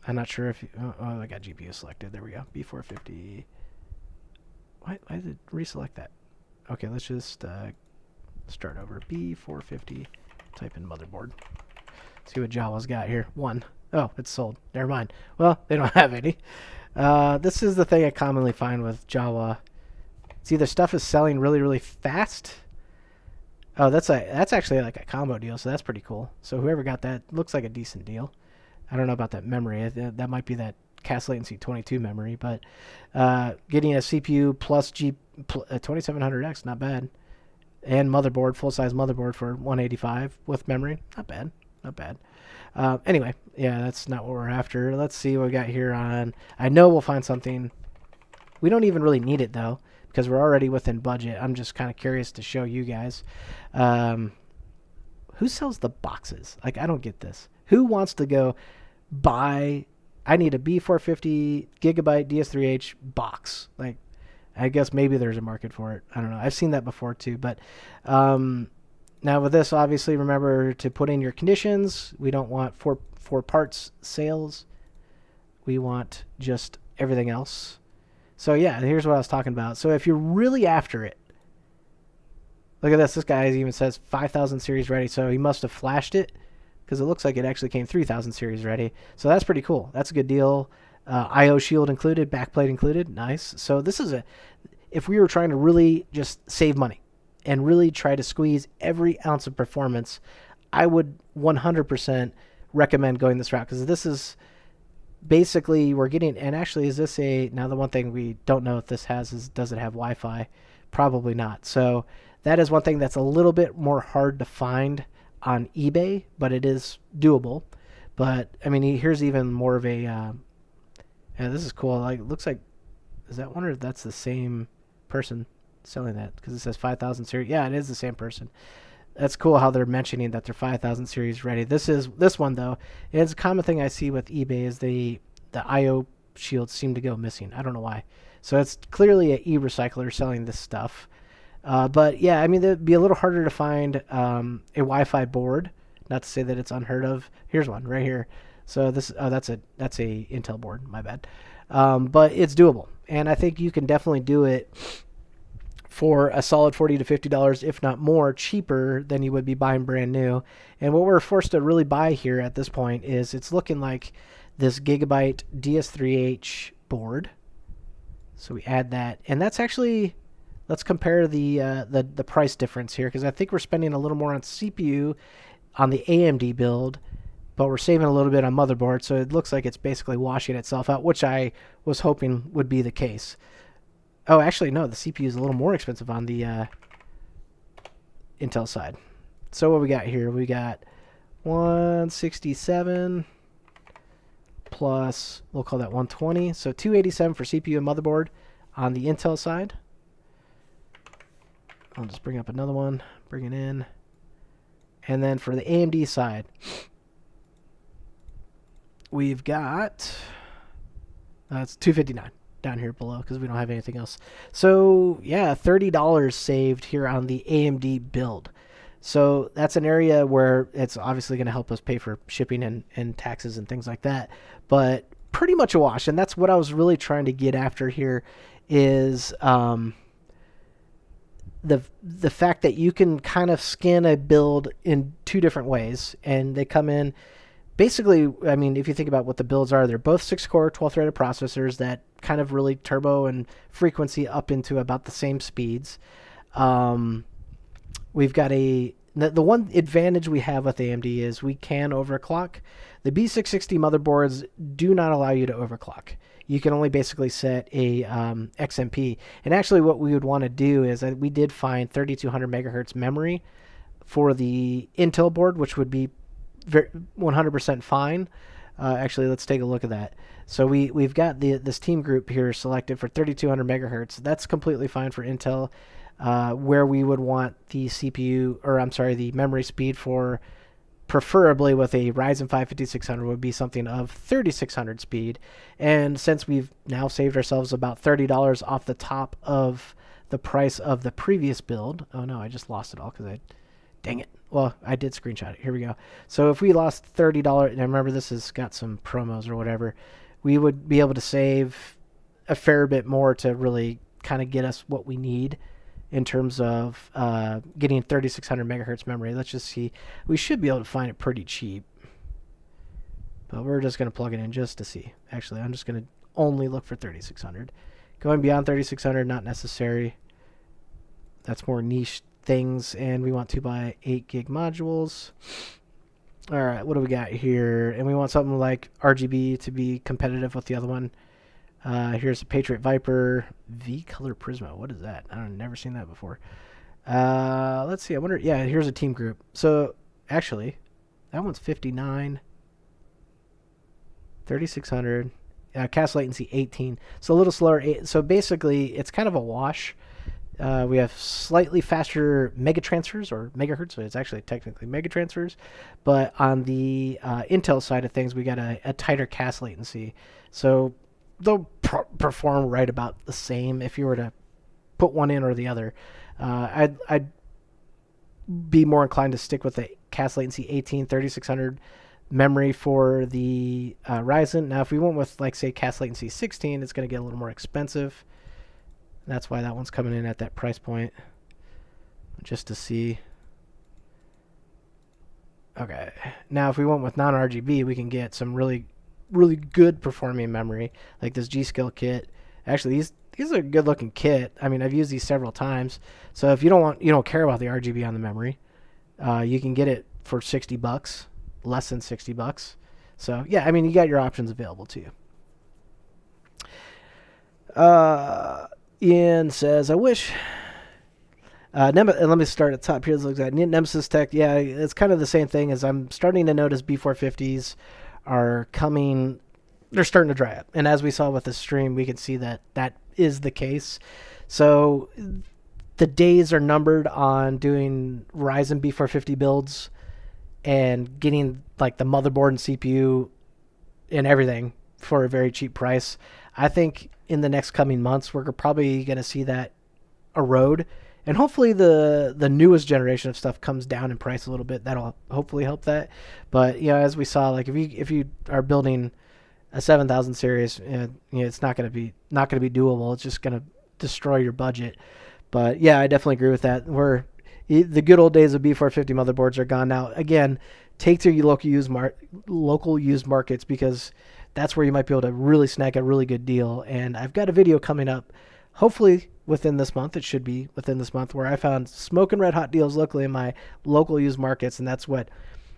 I'm not sure if you, oh, I got GPU selected. There we go. B450. Why did it reselect that? Okay, let's just start over. B450. Type in motherboard. See what Java's got here. One. Oh, it's sold. Never mind. Well, they don't have any. This is the thing I commonly find with Java. It's either stuff is selling really, really fast. Oh, that's actually like a combo deal, so that's pretty cool. So whoever got that looks like a decent deal. I don't know about that memory. That might be that cast latency 22 memory, but getting a CPU plus 2700X, not bad. And motherboard, full-size motherboard for 185 with memory, not bad, not bad. Anyway, yeah, that's not what we're after. Let's see what we got here on. I know we'll find something. We don't even really need it though, because we're already within budget. I'm just kind of curious to show you guys. Who sells the boxes? Like, I don't get this. Who wants to go buy? I need a B450 gigabyte DS3H box. Like, I guess maybe there's a market for it. I don't know. I've seen that before too. But now with this, obviously, remember to put in your conditions. We don't want four parts sales. We want just everything else. So yeah, here's what I was talking about. So if you're really after it, look at this. This guy even says 5000 series ready. So he must have flashed it, because it looks like it actually came 3000 series ready. So that's pretty cool. That's a good deal. IO shield included, backplate included. Nice. So this is if we were trying to really just save money and really try to squeeze every ounce of performance, I would 100% recommend going this route, because this is basically we're getting. And actually, is this now the one thing we don't know if this has is, does it have Wi-Fi? Probably not. So that is one thing that's a little bit more hard to find on eBay, but it is doable. But I mean, here's even more of a yeah, this is cool. Like, it looks like, is that one, or that's the same person selling that? Because it says 5000 series. Yeah, it is the same person. That's cool how they're mentioning that they're 5000 series ready. This one though. It's a common thing I see with eBay is the IO shields seem to go missing. I don't know why. So it's clearly an e-recycler selling this stuff. But yeah, I mean, it'd be a little harder to find a Wi-Fi board. Not to say that it's unheard of. Here's one right here. So this, that's a Intel board. My bad. But it's doable, and I think you can definitely do it for a solid $40 to $50, if not more, cheaper than you would be buying brand new. And what we're forced to really buy here at this point is it's looking like this Gigabyte DS3H board. So we add that, and that's actually. Let's compare the price difference here, because I think we're spending a little more on CPU on the AMD build, but we're saving a little bit on motherboard, so it looks like it's basically washing itself out, which I was hoping would be the case. Oh, actually, no, the CPU is a little more expensive on the Intel side. So what we got here? We got 167 plus, we'll call that 120, so 287 for CPU and motherboard on the Intel side. I'll just bring up another one, bring it in. And then for the AMD side, we've got, it's $259 down here below, because we don't have anything else. So yeah, $30 saved here on the AMD build. So that's an area where it's obviously going to help us pay for shipping and taxes and things like that. But pretty much a wash. And that's what I was really trying to get after here is the fact that you can kind of skin a build in two different ways, and they come in basically. I mean, if you think about what the builds are, they're both 6-core 12-threaded processors that kind of really turbo and frequency up into about the same speeds. We've got the one advantage we have with AMD is we can overclock. The B660 motherboards do not allow you to overclock. You can only basically set a XMP. And actually what we would want to do is we did find 3200 megahertz memory for the Intel board, which would be 100% fine. Actually, let's take a look at that. So we've got this team group here selected for 3200 megahertz. That's completely fine for Intel. Where we would want the CPU, or I'm sorry, the memory speed for, preferably with a Ryzen 5 5600, would be something of 3600 speed. And since we've now saved ourselves about $30 off the top of the price of the previous build. Oh no, I just lost it all because dang it. Well, I did screenshot it. Here we go. So if we lost $30, and remember this has got some promos or whatever, we would be able to save a fair bit more to really kind of get us what we need in terms of getting 3600 megahertz memory. Let's just see. We should be able to find it pretty cheap. But we're just going to plug it in just to see. Actually, I'm just going to only look for 3600. Going beyond 3600, not necessary. That's more niche things, and we want 2x8 gig modules. All right, what do we got here? And we want something like RGB to be competitive with the other one. Here's a Patriot Viper V-Color Prisma. What is that? I've never seen that before. Let's see. I wonder. Yeah, here's a team group. So actually, that one's 59, 3600. Cast latency 18. So a little slower. So basically, it's kind of a wash. We have slightly faster mega transfers or megahertz, so it's actually technically mega transfers. But on the Intel side of things, we got a tighter cast latency. So they'll perform right about the same if you were to put one in or the other. I'd be more inclined to stick with the cast latency 18, 3600 memory for the Ryzen. Now, if we went with, like, say, cast latency 16, it's going to get a little more expensive. That's why that one's coming in at that price point. Just to see. Okay. Now, if we went with non-RGB, we can get some really, really good performing memory, like this G-Skill kit. Actually, these are a good-looking kit. I mean, I've used these several times. So if you don't care about the RGB on the memory, you can get it for $60, less than $60. So yeah, I mean, you got your options available to you. Ian says, I wish. Let me start at the top here. This looks like Nemesis Tech. Yeah, it's kind of the same thing as I'm starting to notice B450s are coming. They're starting to dry up. And as we saw with the stream, we can see that that is the case. So the days are numbered on doing Ryzen B450 builds and getting like the motherboard and CPU and everything for a very cheap price. I think in the next coming months, we're probably going to see that erode. And hopefully the newest generation of stuff comes down in price a little bit. That'll hopefully help that. But, as we saw, like if you are building a 7000 series, it's not going to be doable. It's just going to destroy your budget. But yeah, I definitely agree with that. The good old days of B450 motherboards are gone now. Again, take to your local used markets, because that's where you might be able to really snag a really good deal. And I've got a video coming up, hopefully within this month. It should be within this month, where I found smoking red hot deals locally in my local used markets, and that's what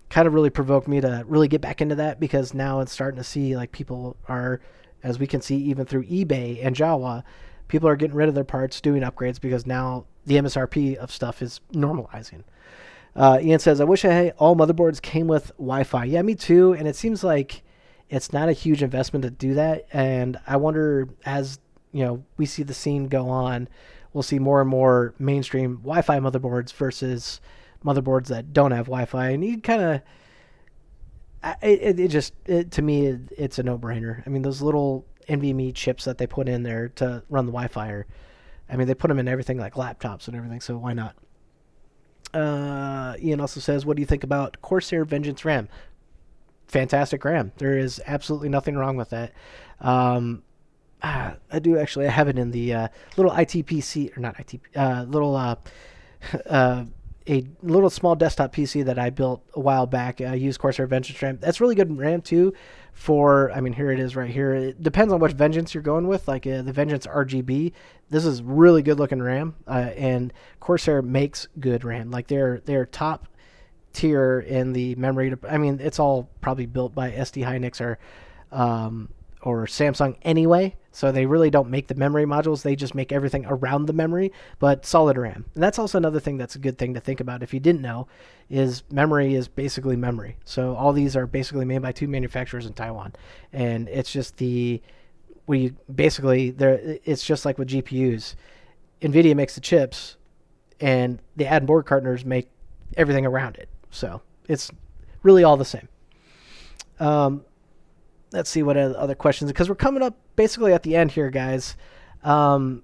kind of really provoked me to really get back into that, because now it's starting to see like people are, as we can see even through eBay and Jawa, people are getting rid of their parts, doing upgrades, because now the MSRP of stuff is normalizing. Ian says, I wish all motherboards came with Wi-Fi. Yeah, me too. And it seems like it's not a huge investment to do that. And I wonder, as we see the scene go on, we'll see more and more mainstream Wi-Fi motherboards versus motherboards that don't have Wi-Fi. And you kind of, to me, it's a no-brainer. I mean, those little NVMe chips that they put in there to run the Wi-Fi they put them in everything like laptops and everything, so why not? Ian also says, what do you think about Corsair Vengeance RAM? Fantastic RAM. There is absolutely nothing wrong with that. I have it in the little ITPC, or not ITP, a little small desktop PC that I built a while back. I use Corsair Vengeance RAM. That's really good RAM too. Here it is right here. It depends on which Vengeance you're going with. Like the Vengeance RGB, this is really good looking RAM. And Corsair makes good RAM. Like they're top tier in the memory. It's all probably built by ST Hynix or Samsung anyway. So they really don't make the memory modules. They just make everything around the memory, but solid RAM. And that's also another thing that's a good thing to think about, if you didn't know, is memory is basically memory. So all these are basically made by two manufacturers in Taiwan. And it's just it's just like with GPUs. NVIDIA makes the chips, and the add board partners make everything around it. So it's really all the same. Let's see what other questions, because we're coming up basically at the end here, guys. I'm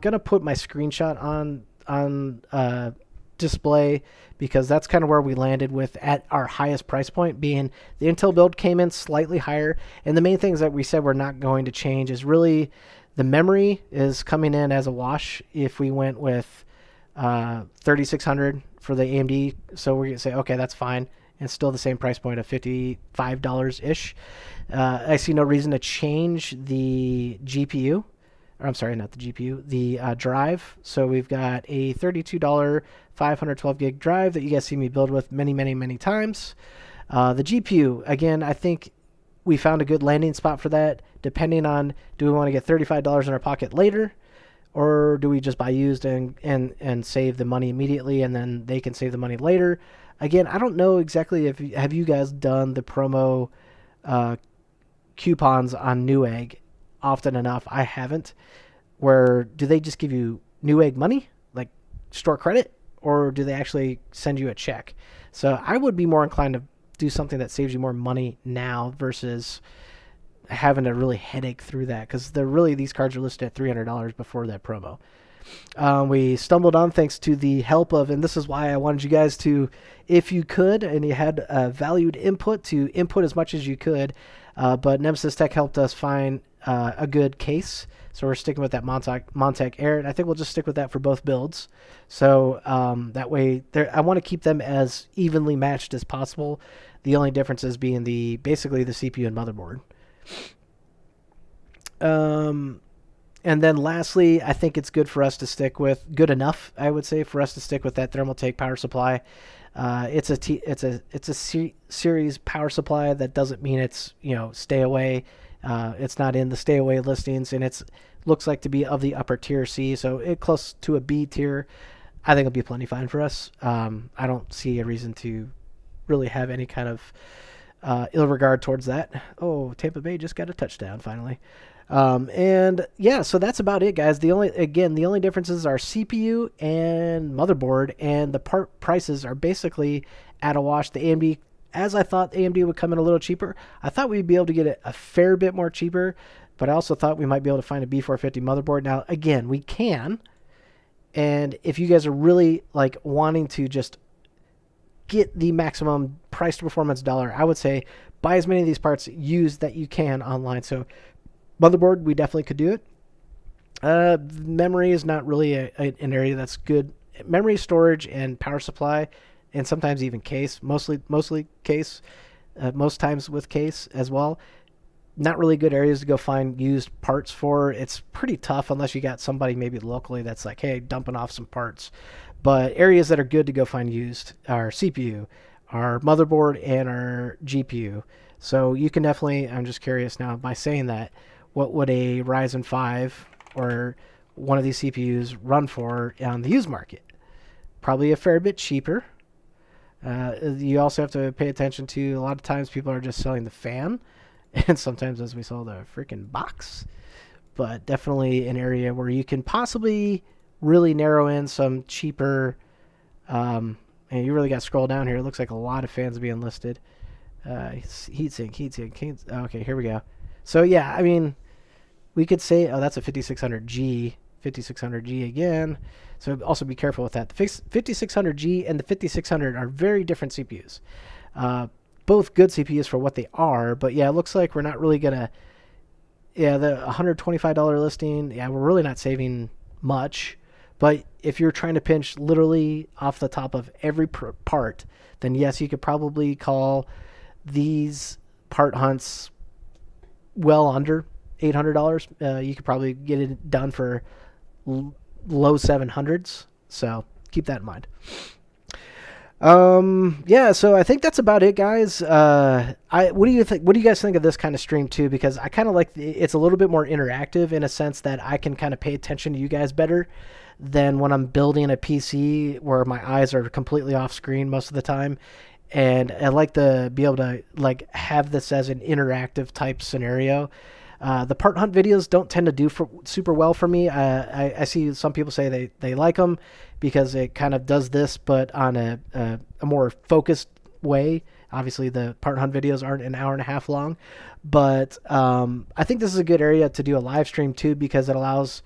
gonna put my screenshot on display, because that's kind of where we landed with at our highest price point, being the Intel build came in slightly higher, and the main things that we said we're not going to change is really the memory is coming in as a wash if we went with 3600 for the AMD. So we're gonna say, okay, that's fine. It's still the same price point of $55-ish. I see no reason to change the GPU. Or I'm sorry, not the GPU, the drive. So we've got a $32 512 gig drive that you guys see me build with many, many, many times. The GPU, again, I think we found a good landing spot for that, depending on, do we want to get $35 in our pocket later, or do we just buy used and save the money immediately, and then they can save the money later? Again, I don't know exactly if have you guys done the promo coupons on Newegg often enough. I haven't. Where do they just give you Newegg money, like store credit, or do they actually send you a check? So I would be more inclined to do something that saves you more money now versus having to really headache through that, because these cards are listed at $300 before that promo. We stumbled on thanks to the help of, and this is why I wanted you guys to, if you could, and you had valued input, to input as much as you could. But Nemesis Tech helped us find a good case. So we're sticking with that Montec Air, and I think we'll just stick with that for both builds. So that way, I want to keep them as evenly matched as possible. The only differences being basically the CPU and motherboard. And then lastly, I think it's good for us to stick with, good enough, I would say, for us to stick with that Thermaltake power supply. It's a series power supply. That doesn't mean it's, stay away. It's not in the stay away listings, and it's looks like to be of the upper tier C, so it close to a B tier. I think it'll be plenty fine for us. I don't see a reason to really have any kind of ill regard towards that. Oh, Tampa Bay just got a touchdown finally. And yeah, so that's about it, guys. The only differences are CPU and motherboard, and the part prices are basically at a wash. The AMD, as I thought AMD would come in a little cheaper. I thought we'd be able to get it a fair bit more cheaper, but I also thought we might be able to find a B450 motherboard. Now, again, we can, and if you guys are really wanting to just get the maximum price to performance dollar, I would say buy as many of these parts used that you can online. So motherboard, we definitely could do it. Memory is not really an area that's good. Memory, storage, and power supply, and sometimes even case. Mostly case. Most times with case as well. Not really good areas to go find used parts for. It's pretty tough unless you got somebody maybe locally that's like, hey, dumping off some parts. But areas that are good to go find used are CPU, our motherboard, and our GPU. So you can definitely, I'm just curious now, by saying that, what would a Ryzen 5 or one of these CPUs run for on the used market? Probably a fair bit cheaper. You also have to pay attention to, a lot of times people are just selling the fan, and sometimes as we saw, the freaking box. But definitely an area where you can possibly really narrow in some cheaper, and you really got to scroll down here. It looks like a lot of fans being listed. Heatsink. Okay, here we go. So yeah, I mean, we could say, oh, that's a 5600G again. So also be careful with that. The 5600G and the 5600 are very different CPUs. Both good CPUs for what they are, but yeah, it looks like we're not really gonna. Yeah, the $125 listing. Yeah, we're really not saving much. But if you're trying to pinch literally off the top of every part, then yes, you could probably call these part hunts well under $800. You could probably get it done for low 700s. So keep that in mind. Yeah, so I think that's about it, guys. What do you think? What do you guys think of this kind of stream too? Because I kind of like it's a little bit more interactive in a sense that I can kind of pay attention to you guys better than when I'm building a PC where my eyes are completely off screen most of the time. And I like to be able to have this as an interactive type scenario. The part hunt videos don't tend to do super well for me. I see some people say they like them because it kind of does this, but on a more focused way. Obviously, the part hunt videos aren't an hour and a half long, but I think this is a good area to do a live stream too, because it allows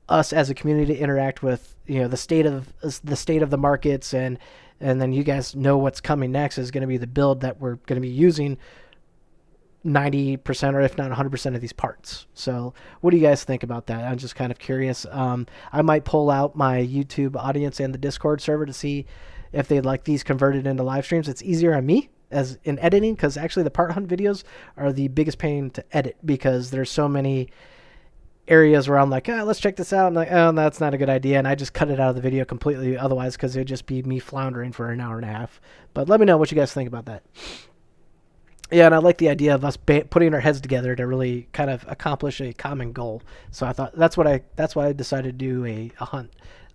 us as a community to interact with the state of the markets, and then you guys know what's coming next is going to be the build that we're going to be using 90% or if not 100% of these parts. So what do you guys think about that? I'm just kind of curious. I might pull out my YouTube audience and the Discord server to see if they'd like these converted into live streams. It's easier on me as in editing, because actually the part hunt videos are the biggest pain to edit, because there's so many areas where I'm like, let's check this out, and like, oh, that's not a good idea, and I just cut it out of the video completely otherwise, because it'd just be me floundering for an hour and a half. But let me know what you guys think about that. Yeah, and I like the idea of us putting our heads together to really kind of accomplish a common goal. So I thought that's why I decided to do a hunt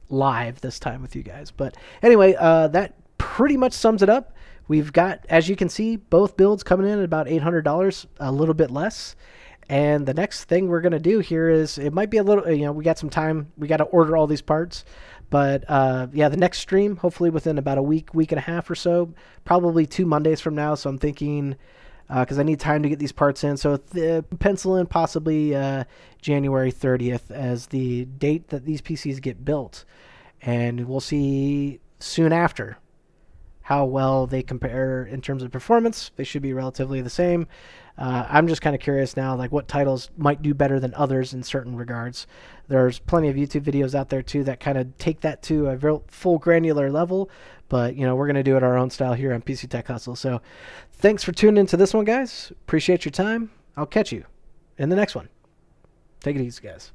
live this time with you guys. But anyway, that pretty much sums it up. We've got, as you can see, both builds coming in at about $800, a little bit less. And the next thing we're going to do here is, it might be a little, we got some time. We got to order all these parts. But yeah, the next stream, hopefully within about a week and a half or so, probably 2 Mondays from now. So I'm thinking, because I need time to get these parts in. So pencil in possibly January 30th as the date that these PCs get built. And we'll see soon after how well they compare in terms of performance. They should be relatively the same. I'm just kind of curious now, like what titles might do better than others in certain regards. There's plenty of YouTube videos out there too that kind of take that to a real full granular level, but we're going to do it our own style here on PC Tech Hustle. So thanks for tuning into this one, guys. Appreciate your time. I'll catch you in the next one. Take it easy, guys.